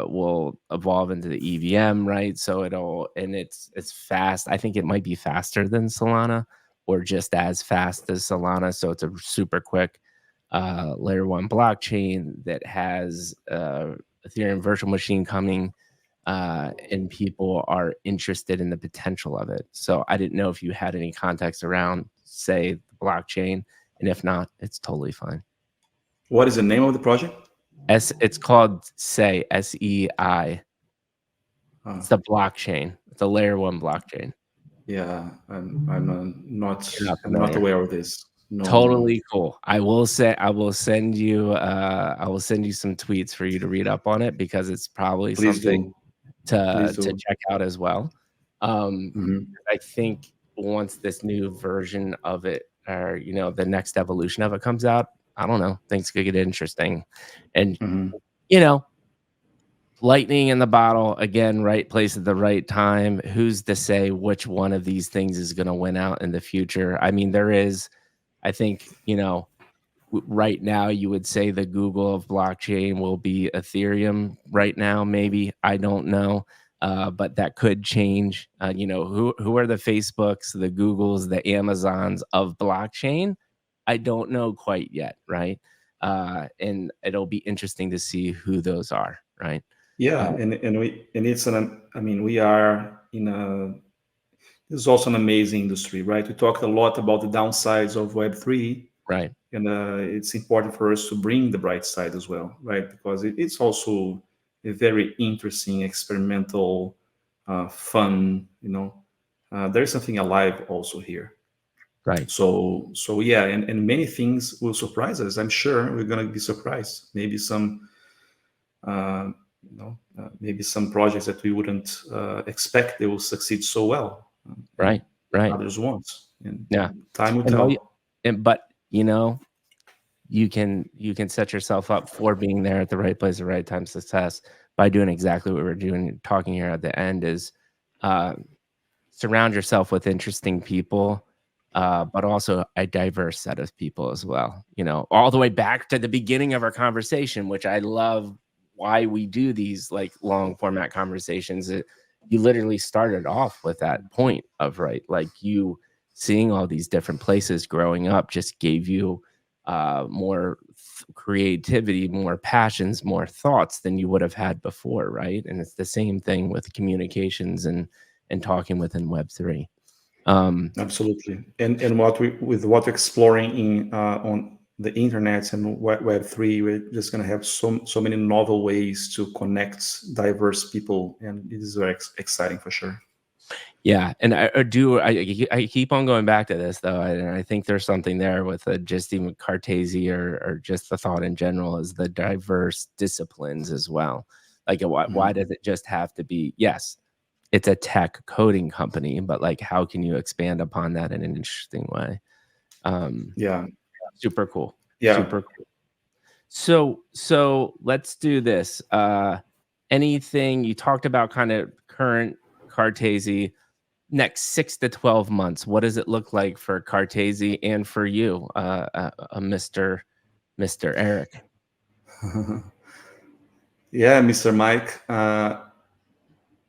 will evolve into the EVM, right? So it's fast. I think it might be faster than Solana, or just as fast as Solana. So it's a super quick layer one blockchain that has Ethereum virtual machine coming, and people are interested in the potential of it. So I didn't know if you had any context around, say, the blockchain, and if not, it's totally fine. What is the name of the project? It's called Say, SEI. Uh, It's the blockchain. It's a layer one blockchain. yeah, I'm You're not I'm not familiar. aware of this. No, no. Totally cool. I will send you some tweets for you to read up on it, because it's probably Please something do. to Please do. check out as well. Um, Hmm. I think once this new version of it, or, the next evolution of it comes out, I don't know, things could get interesting. And, Hmm. you know, lightning in the bottle again, right place at the right time. Who's to say which one of these things is going to win out in the future? I mean, I think, right now you would say the Google of blockchain will be Ethereum right now, maybe. I don't know. But that could change. Who are the Facebooks, the Googles, the Amazons of blockchain? I don't know quite yet, right? And it'll be interesting to see who those are, right? Yeah, Uh, and it's an. I mean, we are in a. This is also an amazing industry, right? We talked a lot about the downsides of Web3, right, and it's important for us to bring the bright side as well, right? Because it's also a very interesting, experimental, fun. There's something alive also here. right, So yeah, and many things will surprise us. I'm sure we're gonna be surprised. Maybe uh, maybe some projects that we wouldn't expect they will succeed so well, and right, right. others won't. And Yeah. time will And all you tell. and but, you can set yourself up for being there at the right place at the right time success by doing exactly what we're doing talking here at the end is uh, surround yourself with interesting people, but also a diverse set of people as well. All the way back to the beginning of our conversation, which I love why we do these like long format conversations. You literally started off with that point of right, like you seeing all these different places growing up just gave you more creativity, more passions, more thoughts than you would have had before, right? And it's the same thing with communications and talking within Web3. Absolutely. And what we with what we're exploring in on the internet and Web3, we're just going to have so many novel ways to connect diverse people, and it is very exciting for sure. Yeah, and I keep on going back to this though, and I think there's something there with just even Cartesi or just the thought in general is the diverse disciplines as well. Like, why Mhm. does it just have to be? Yes, it's a tech coding company, but like, how can you expand upon that in an interesting way? Um, Yeah, Super cool, yeah. super cool. So let's do this. Anything you talked about, kind of current Cartesi next 6 to 12 months, what does it look like for Cartesi and for you, Mr. Eric? Yeah, Mr. Mike.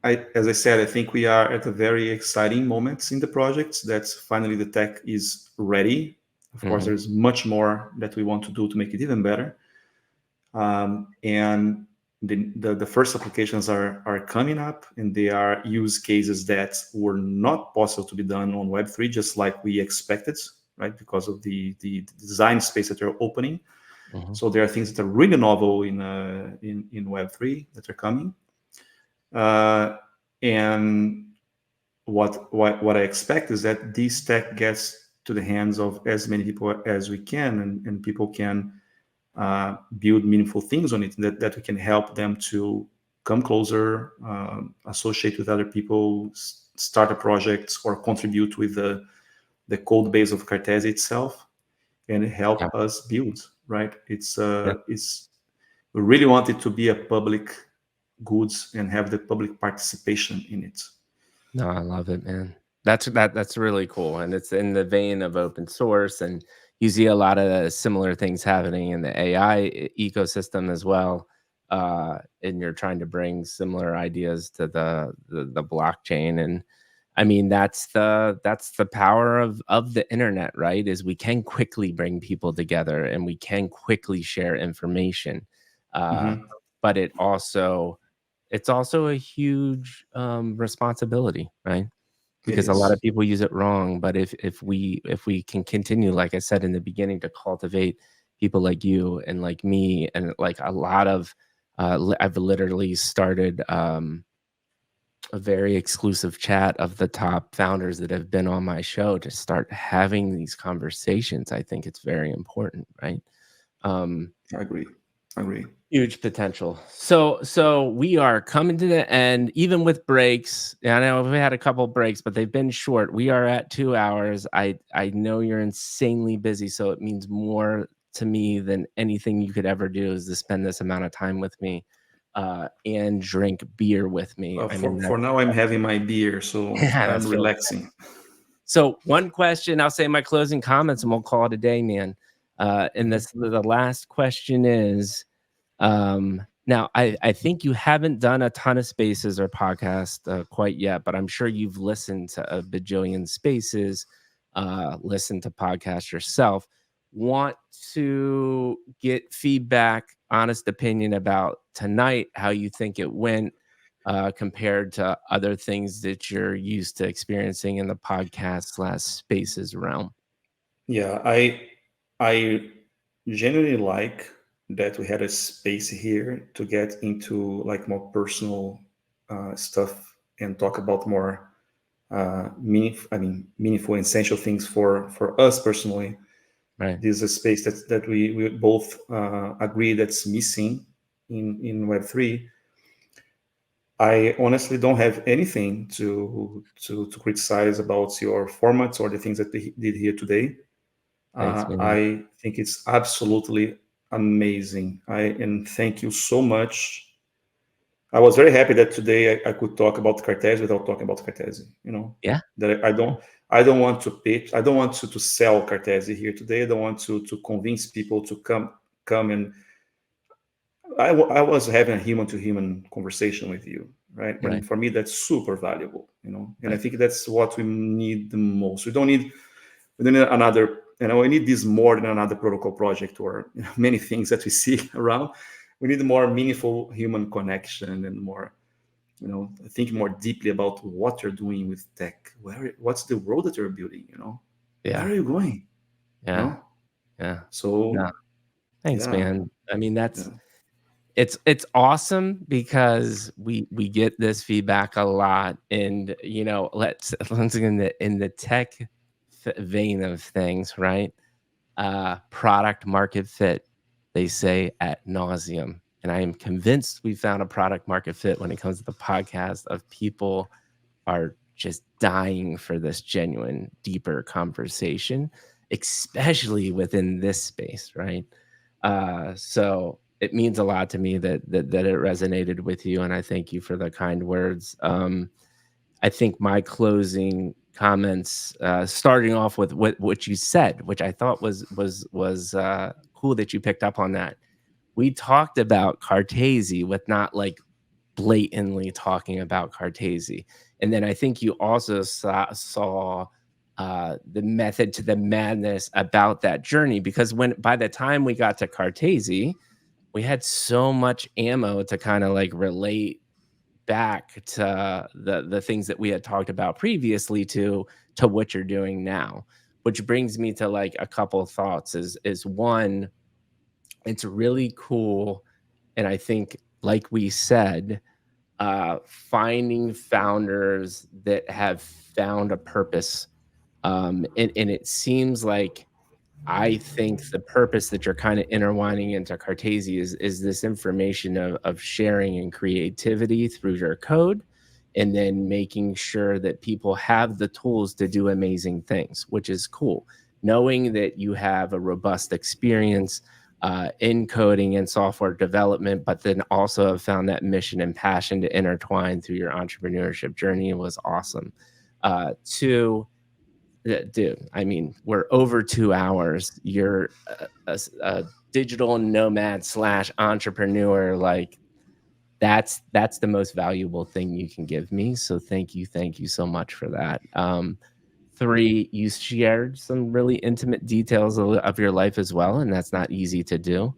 As I said, I think we are at a very exciting moment in the project that finally the tech is ready. Of course, Mhm, there's much more that we want to do to make it even better. And the first applications are coming up, and they are use cases that were not possible to be done on Web3, just like we expected, right? Because of the design space that they're opening. mhm. So there are things that are really novel in Web3 that are coming. Uh, and what I expect is that this tech gets to the hands of as many people as we can, and people can build meaningful things on it, that we can help them to come closer, associate with other people, start a project, or contribute with the code base of Cartesi itself, and Yeah, help us build. Right? yeah. It's we really want it to be a public goods and have the public participation in it. No, I love it, man. That's really cool, and it's in the vein of open source, and you see a lot of similar things happening in the AI ecosystem as well. And you're trying to bring similar ideas to the blockchain, and I mean that's the power of the internet, right? Is we can quickly bring people together, and we can quickly share information, uh, Mhm. but it's also a huge, responsibility, right? It Because a lot of is. people use it wrong, but if we can continue, like I said in the beginning, to cultivate people like you and like me and like a lot of, I've literally started, a very exclusive chat of the top founders that have been on my show to start having these conversations. I think it's very important, right? Um I agree. I agree. Huge potential. So we are coming to the end, even with breaks. Yeah, I know we had a couple breaks, but they've been short. We are at 2 hours. I know you're insanely busy, so it means more to me than anything you could ever do is to spend this amount of time with me, and drink beer with me. I mean For now, I'm having my beer, so I'm that's really relaxing. so. One question, I'll say my closing comments, and we'll call it a day, man. And Okay. this the last question is. Now I think you haven't done a ton of spaces or podcasts quite yet, but I'm sure you've listened to a bajillion spaces, listened to podcasts yourself. Want to get feedback, honest opinion about tonight, how you think it went, compared to other things that you're used to experiencing in the podcast/spaces realm. Yeah, I genuinely like that we had a space here to get into like more personal stuff and talk about more meaningful and essential things for us personally. Right. This is a space that we both agree that's missing in Web3. I honestly don't have anything to criticize about your formats or the things that we did here today. Thanks, man. I think it's absolutely amazing. And thank you so much. I was very happy that today I could talk about Cartesi without talking about Cartesi. Yeah, That I don't want to pitch. I don't want to sell Cartesi here today. I don't want to convince people to come and I was having a human to human conversation with you, right? right, And for me, that's super valuable, And I right. think that's what we need the most. We don't need another, we need this more than another protocol project or many things that we see around. We need more meaningful human connection and more, think more deeply about what you're doing with tech. What's the world that you're building? Where Yeah, are you going? You yeah, know. yeah. No, So thanks, yeah, man. I mean, yeah, it's awesome because we get this feedback a lot, and let's in the tech vein of things, right? Product market fit, they say at nauseum. And I am convinced we found a product market fit when it comes to the podcast of people are just dying for this genuine, deeper conversation, especially within this space, right? So it means a lot to me that it resonated with you, and I thank you for the kind words. I think my closing comments, starting off with what you said, which I thought was cool that you picked up on that. We talked about Cartesi with not like blatantly talking about Cartesi, and then I think you also saw the method to the madness about that journey because when by the time we got to Cartesi, we had so much ammo to kind of like relate back to the things that we had talked about previously to what you're doing now, which brings me to like a couple of thoughts is one, it's really cool, and I think like we said, finding founders that have found a purpose, and it seems like I think the purpose that you're kind of intertwining into Cartesi is this information of sharing and creativity through your code, and then making sure that people have the tools to do amazing things, which is cool. Knowing that you have a robust experience in coding and software development, but then also have found that mission and passion to intertwine through your entrepreneurship journey was awesome. Two, yeah, dude, I mean, we're over 2 hours. You're a digital nomad slash entrepreneur, like, that's the most valuable thing you can give me, so thank you so much for that. 3, you shared some really intimate details of your life as well, and that's not easy to do.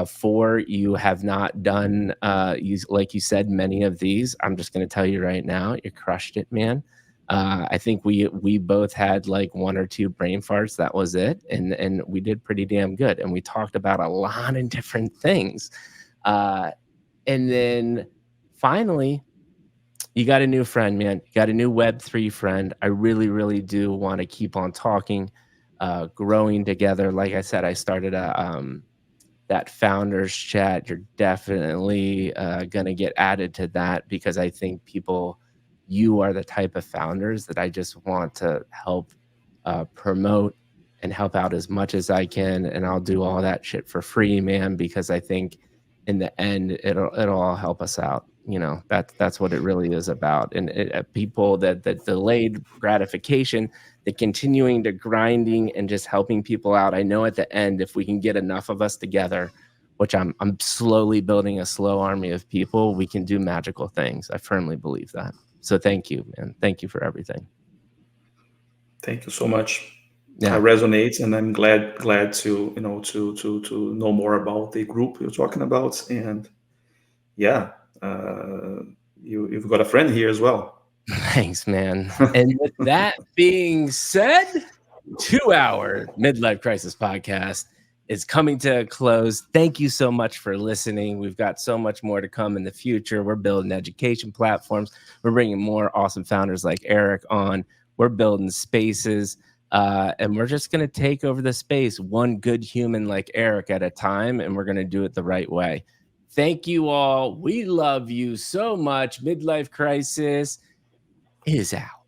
4, you have not done, like you said, many of these. I'm just gonna tell you right now, you crushed it, man. I think we both had, like, 1 or 2 brain farts, that was it, and we did pretty damn good, and we talked about a lot of different things. Uh, and then finally, you got a new friend, man. You got a new Web3 friend. I really, really do wanna keep on talking, growing together. Like I said, I started that founders chat. You're definitely going to get added to that because I think you are the type of founders that I just want to help promote and help out as much as I can. And I'll do all that shit for free, man, because I think in the end, it'll all help us out. That's what it really is about. And people that delayed gratification, the continuing to grinding and just helping people out. I know at the end, if we can get enough of us together, which I'm slowly building a slow army of people, we can do magical things. I firmly believe that. So thank you, man. Thank you for everything. thank you so much. I Yeah. resonate, and I'm glad to to know more about the group you're talking about, and yeah, uh, you've got a friend here as well. Thanks, man. And with that being said, 2-hour midlife crisis podcast is coming to a close. Thank you so much for listening. We've got so much more to come in the future. We're building education platforms. We're bringing more awesome founders like Erik on. We're building spaces. And we're just going to take over the space one good human like Erik at a time. And we're going to do it the right way. Thank you all. We love you so much. Midlife crisis is out.